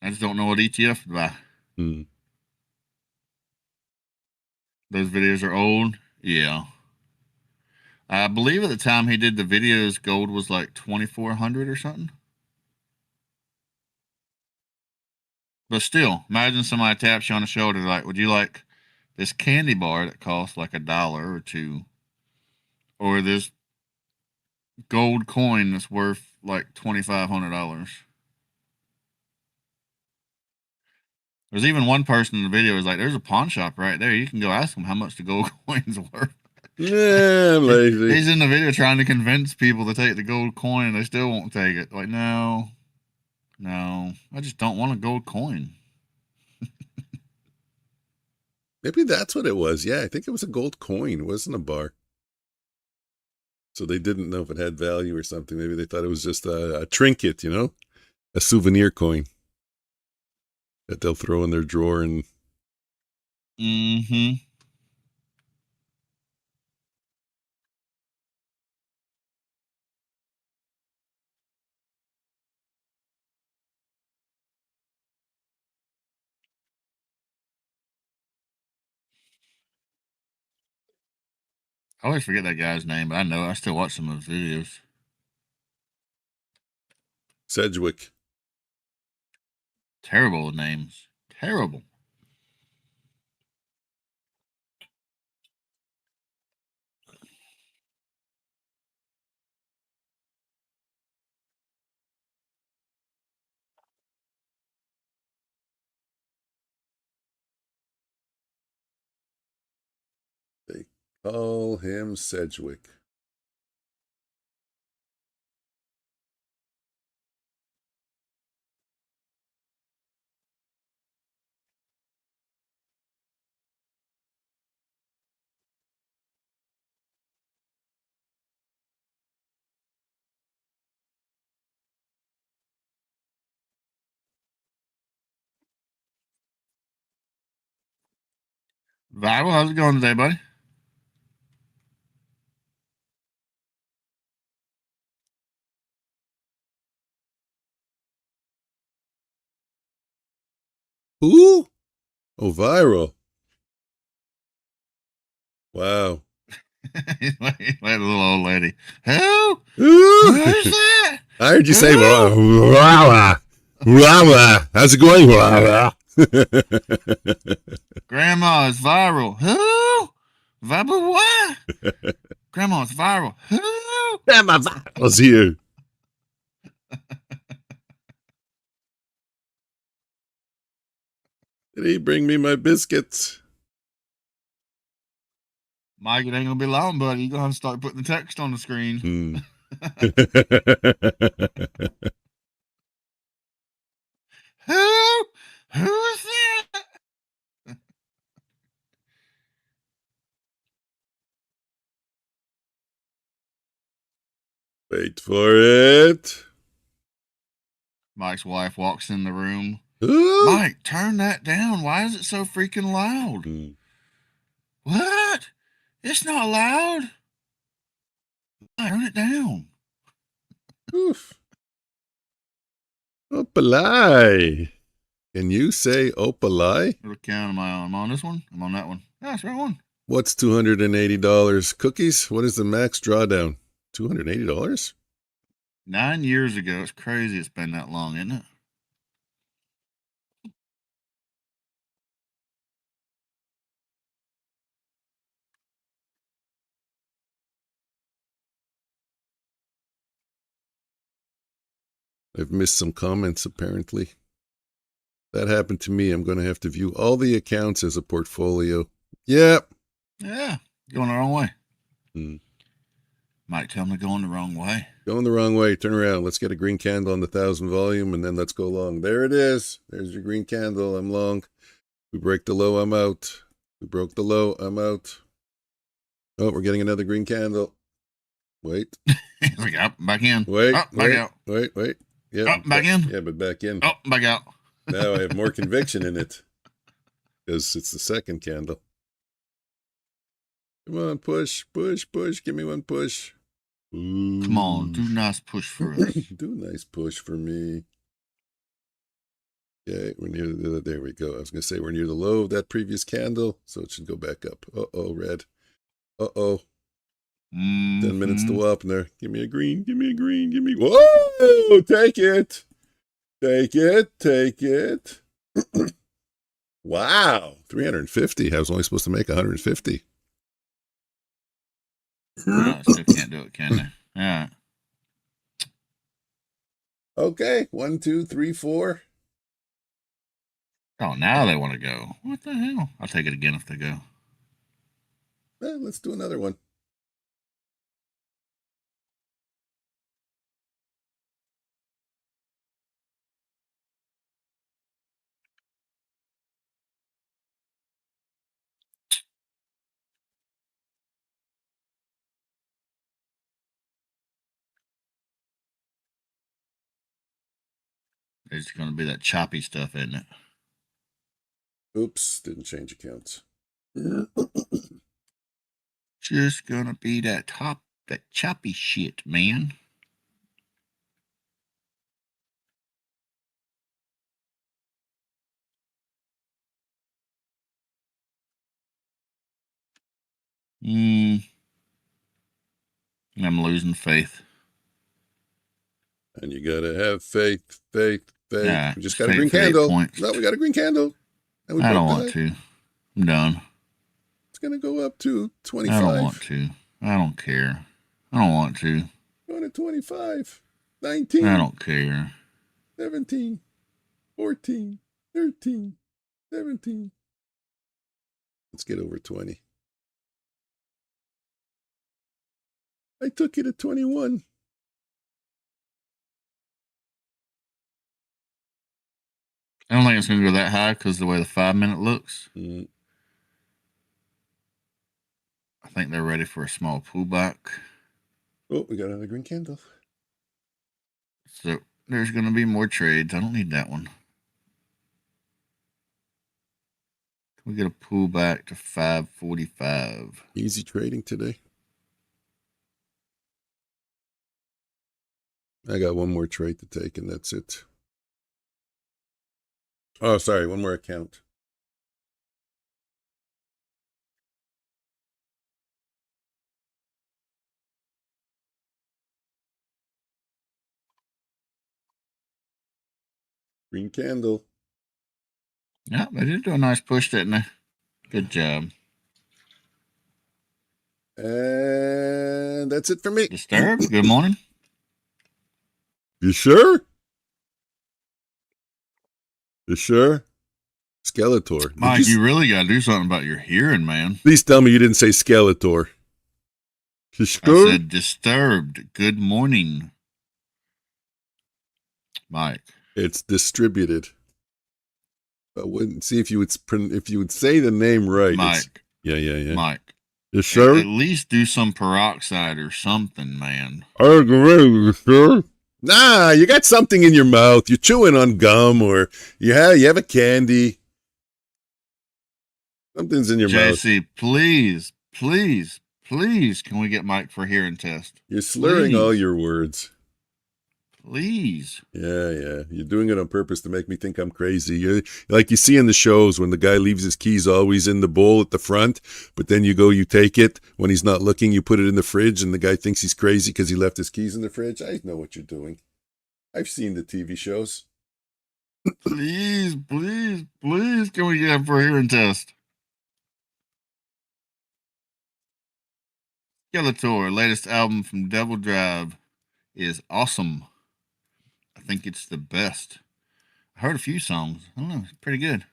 I just don't know what ETF to buy. Hmm. Those videos are old. Yeah. I believe at the time he did the videos, gold was like 2,400 or something. But still, imagine somebody taps you on the shoulder like, would you like this candy bar that costs like $1 or $2? Or this gold coin that's worth like $2,500? There's even one person in the video was like, there's a pawn shop right there. You can go ask them how much the gold coin's worth. Yeah, I'm lazy. He's in the video trying to convince people to take the gold coin and they still won't take it. Like, no, I just don't want a gold coin. Maybe that's what it was. Yeah, I think it was a gold coin. It wasn't a bar. So they didn't know if it had value or something. Maybe they thought it was just a trinket, you know, a souvenir coin that they'll throw in their drawer. And Mm-hmm. I always forget that guy's name, but I know I still watch some of his videos. Sedgwick. Terrible names. Terrible. They call him Sedgwick. Viral, how's it going today, buddy? Who? Oh, viral. Wow. like a little old lady. Who? Ooh. Who's that? I heard you say, rah, rah. How's it going? Rah, Grandma is viral. Who? Viral what? Grandma is viral. Who? Grandma viral's here. Did he bring me my biscuits? Mike, it ain't gonna be long, buddy. You're gonna have to start putting the text on the screen. Hmm. Who? Who's that? Wait for it. Mike's wife walks in the room. Ooh. Mike, turn that down. Why is it so freaking loud? Hmm. What? It's not loud. Turn it down. Oof. Opalai. Can you say opalai? What account am I on? I'm on this one? I'm on that one. Yeah, that's the right one. What's $280? Cookies? What is the max drawdown? $280? 9 years ago. It's crazy it's been that long, isn't it? I've missed some comments, apparently. That happened to me. I'm going to have to view all the accounts as a portfolio. Yep. Yeah. Going the wrong way. Hmm. Mike, tell me going the wrong way. Going the wrong way. Turn around. Let's get a green candle on the 1,000 volume, and then let's go long. There it is. There's your green candle. I'm long. We break the low. I'm out. We broke the low. I'm out. Oh, we're getting another green candle. Wait. Like, up, back in. Wait. Up, back wait, out. Wait. Yeah. Up, back in. Yeah, but back in. Oh, back out. Now I have more conviction in it because it's the second candle. Come on, push. Give me one push. Ooh. Come on, do a nice push for us. Do a nice push for me. Okay, we're near the, there we go. I was going to say we're near the low of that previous candle, so it should go back up. Uh-oh, red. Uh-oh. 10 minutes to Wapner. Give me a green, give me a green, give me... Whoa! Take it! Take it, take it. Wow, 350. I was only supposed to make 150. No, still can't do it, can they? All right. Okay, 1, 2, 3, 4. Oh, now they want to go. What the hell? I'll take it again if they go. Let's do another one. It's going to be that choppy stuff, isn't it? Oops, didn't change accounts. Just going to be that choppy shit, man. I'm losing faith. And you gotta have faith, faith, faith. Yeah, We just got a green candle. No, we got a green candle. And we I don't broke want to. I'm done. It's gonna go up to 25. I don't want to. I don't care. I don't want to. Going to 25. 19. I don't care. 17. 14. 13. 17. Let's get over 20. I took it at 21. I don't think it's going to go that high because of the way the 5 minute looks. Mm. I think they're ready for a small pullback. Oh, we got another green candle. So there's going to be more trades. I don't need that one. Can we get a pullback to 545? Easy trading today. I got one more trade to take, and that's it. Oh, sorry, one more account. Green candle. Yeah, they did do a nice push, didn't they? Good job. And that's it for me. Disturbed, good morning. You sure? You sure? Skeletor. Mike, you really got to do something about your hearing, man. Please tell me you didn't say Skeletor. You sure? I said disturbed. Good morning, Mike. It's distributed. I wouldn't see if you would say the name right. Mike. Yeah. Mike. You sure? At least do some peroxide or something, man. I agree. You sure? Nah, you got something in your mouth. You're chewing on gum, or you have a candy. Something's in your mouth. JC, please, can we get Mike for a hearing test? You're slurring all your words. Please. Yeah. You're doing it on purpose to make me think I'm crazy. Like you see in the shows when the guy leaves his keys always in the bowl at the front, but then you take it when he's not looking, you put it in the fridge, and the guy thinks he's crazy because he left his keys in the fridge. I know what you're doing. I've seen the TV shows. Please, can we get him for a hearing test? Skeletor, latest album from Devil Drive, is awesome. I think it's the best. I heard a few songs. I don't know. It's pretty good.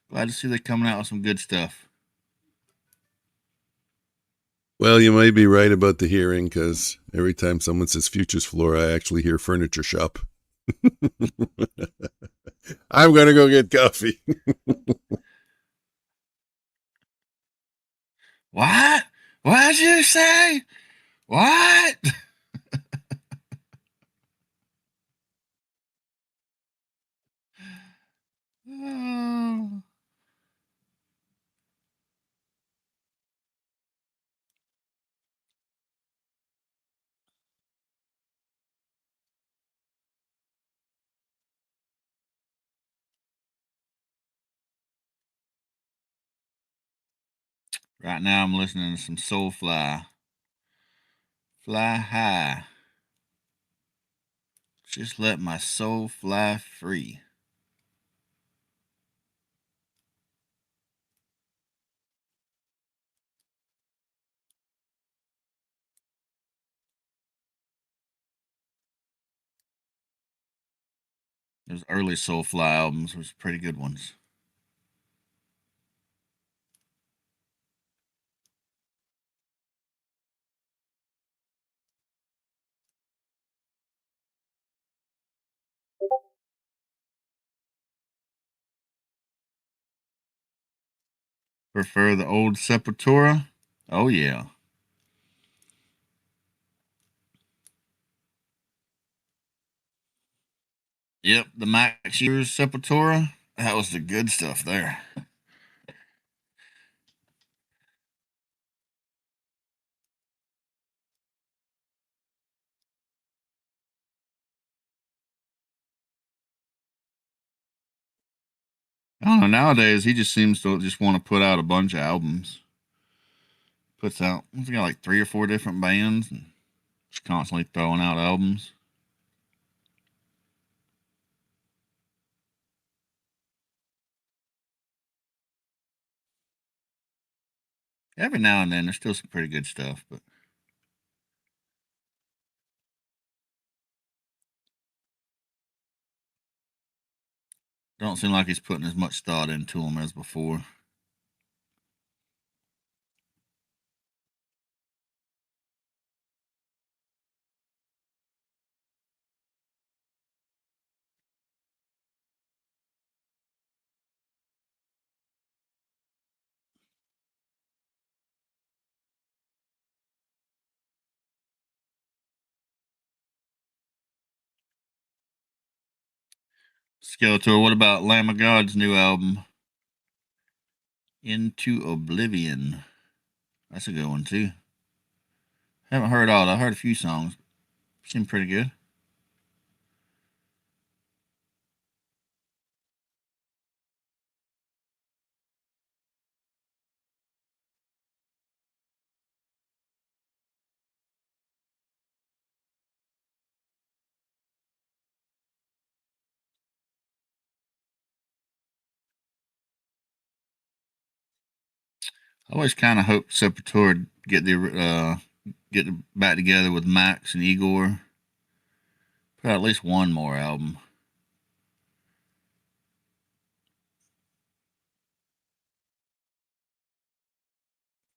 Glad to see they're coming out with some good stuff. Well, you may be right about the hearing, because every time someone says Futures Floor, I actually hear Furniture Shop. I'm going to go get coffee. What? What'd you say? What? Oh. Right now I'm listening to some Soulfly. Fly high. Just let my soul fly free. Those early Soulfly albums was pretty good ones. Prefer the old Sepultura? Oh yeah. Yep, the Max Shears Sepultura. That was the good stuff there. I don't know. Nowadays, he just seems to just want to put out a bunch of albums. Puts out, he's got like 3 or 4 different bands and just constantly throwing out albums. Every now and then, there's still some pretty good stuff, but don't seem like he's putting as much thought into them as before. Skeletor, what about Lamb of God's new album, Into Oblivion? That's a good one, too. Haven't heard all. I heard a few songs. Seemed pretty good. I always kind of hoped Sepultura would get back together with Max and Igor. Put out at least one more album.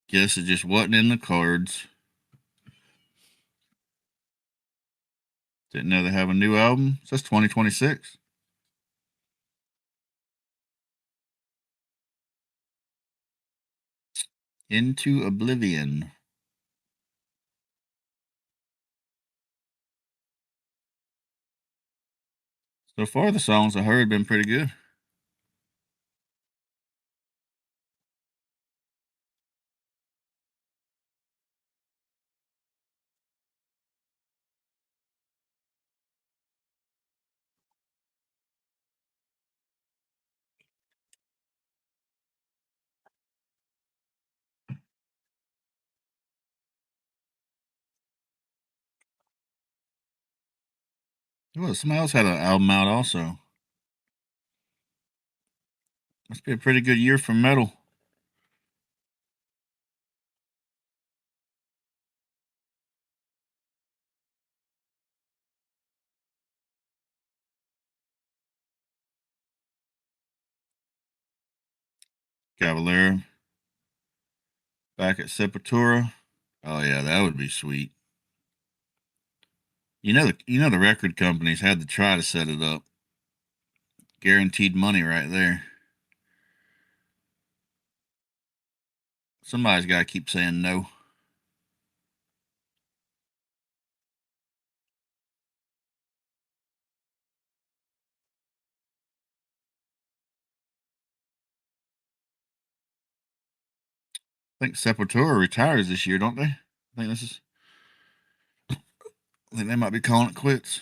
Guess it just wasn't in the cards. Didn't know they have a new album. So that's 2026. Into Oblivion. So far, the songs I heard have been pretty good. Well, somebody else had an album out also. Must be a pretty good year for metal. Cavalier back at Sepultura. Oh yeah, that would be sweet. The record companies had to try to set it up. Guaranteed money right there. Somebody's got to keep saying no. I think Sepultura retires this year, don't they? I think they might be calling it quits.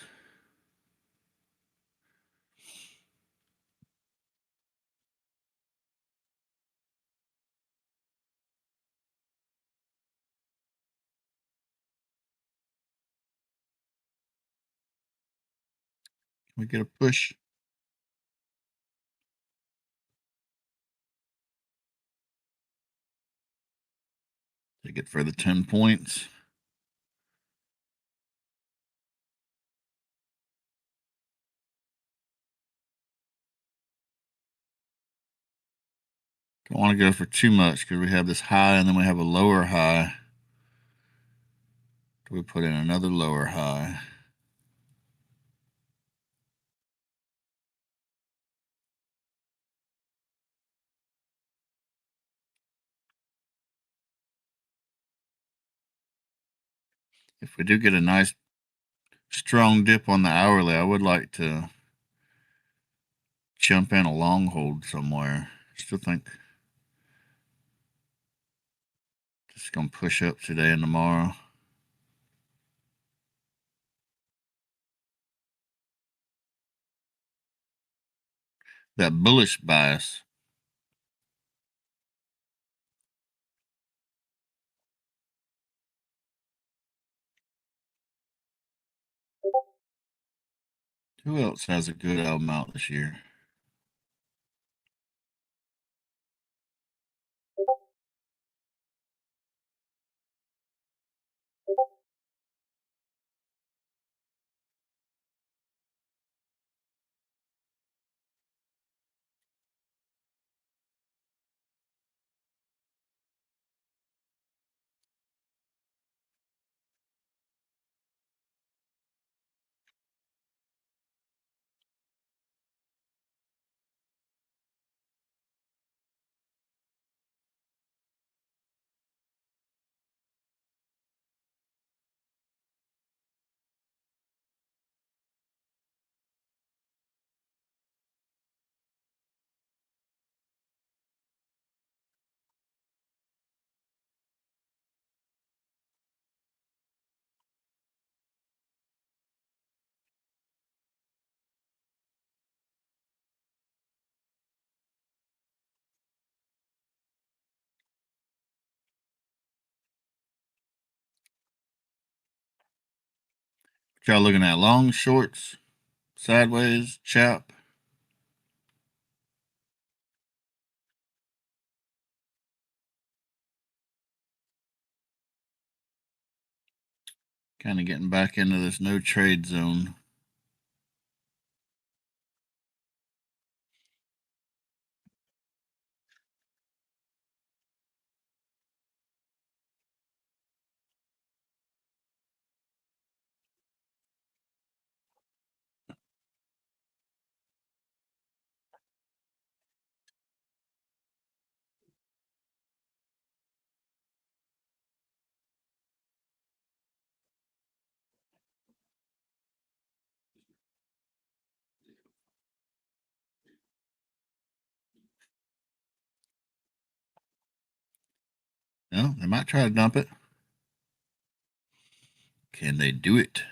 We get a push. Take it for the 10 points. Don't want to go for too much because we have this high and then we have a lower high. Do we put in another lower high? If we do get a nice strong dip on the hourly, I would like to jump in a long hold somewhere. Still think just going to push up today and tomorrow. That bullish bias. Who else has a good album out this year? Y'all looking at long, shorts, sideways, chop? Kind of getting back into this no trade zone. No, they might try to dump it. Can they do it?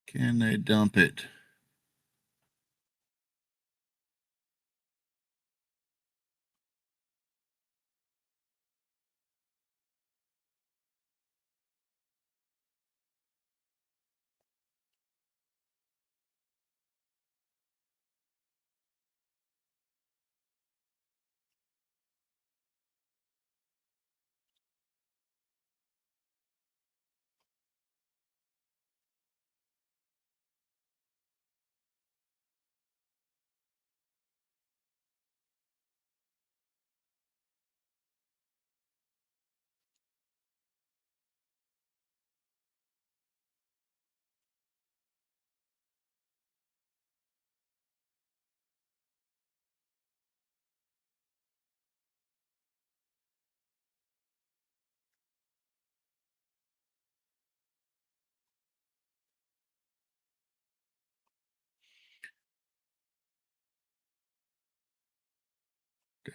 Can they dump it?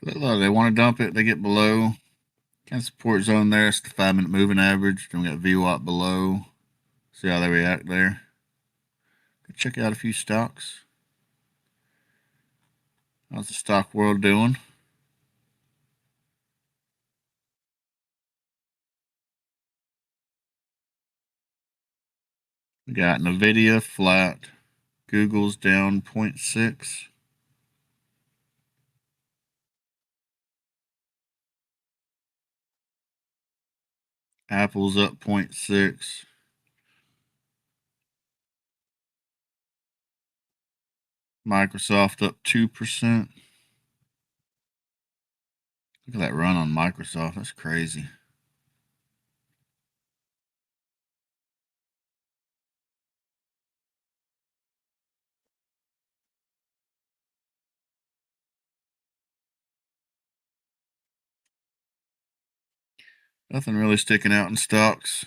They want to dump it. They get below. Kind of support zone there. It's the 5-minute moving average. Then we got VWAP below. See how they react there. Check out a few stocks. How's the stock world doing? We got NVIDIA flat. Google's down 0.6. Apple's up 0.6. Microsoft up 2%. Look at that run on Microsoft. That's crazy. Nothing really sticking out in stocks.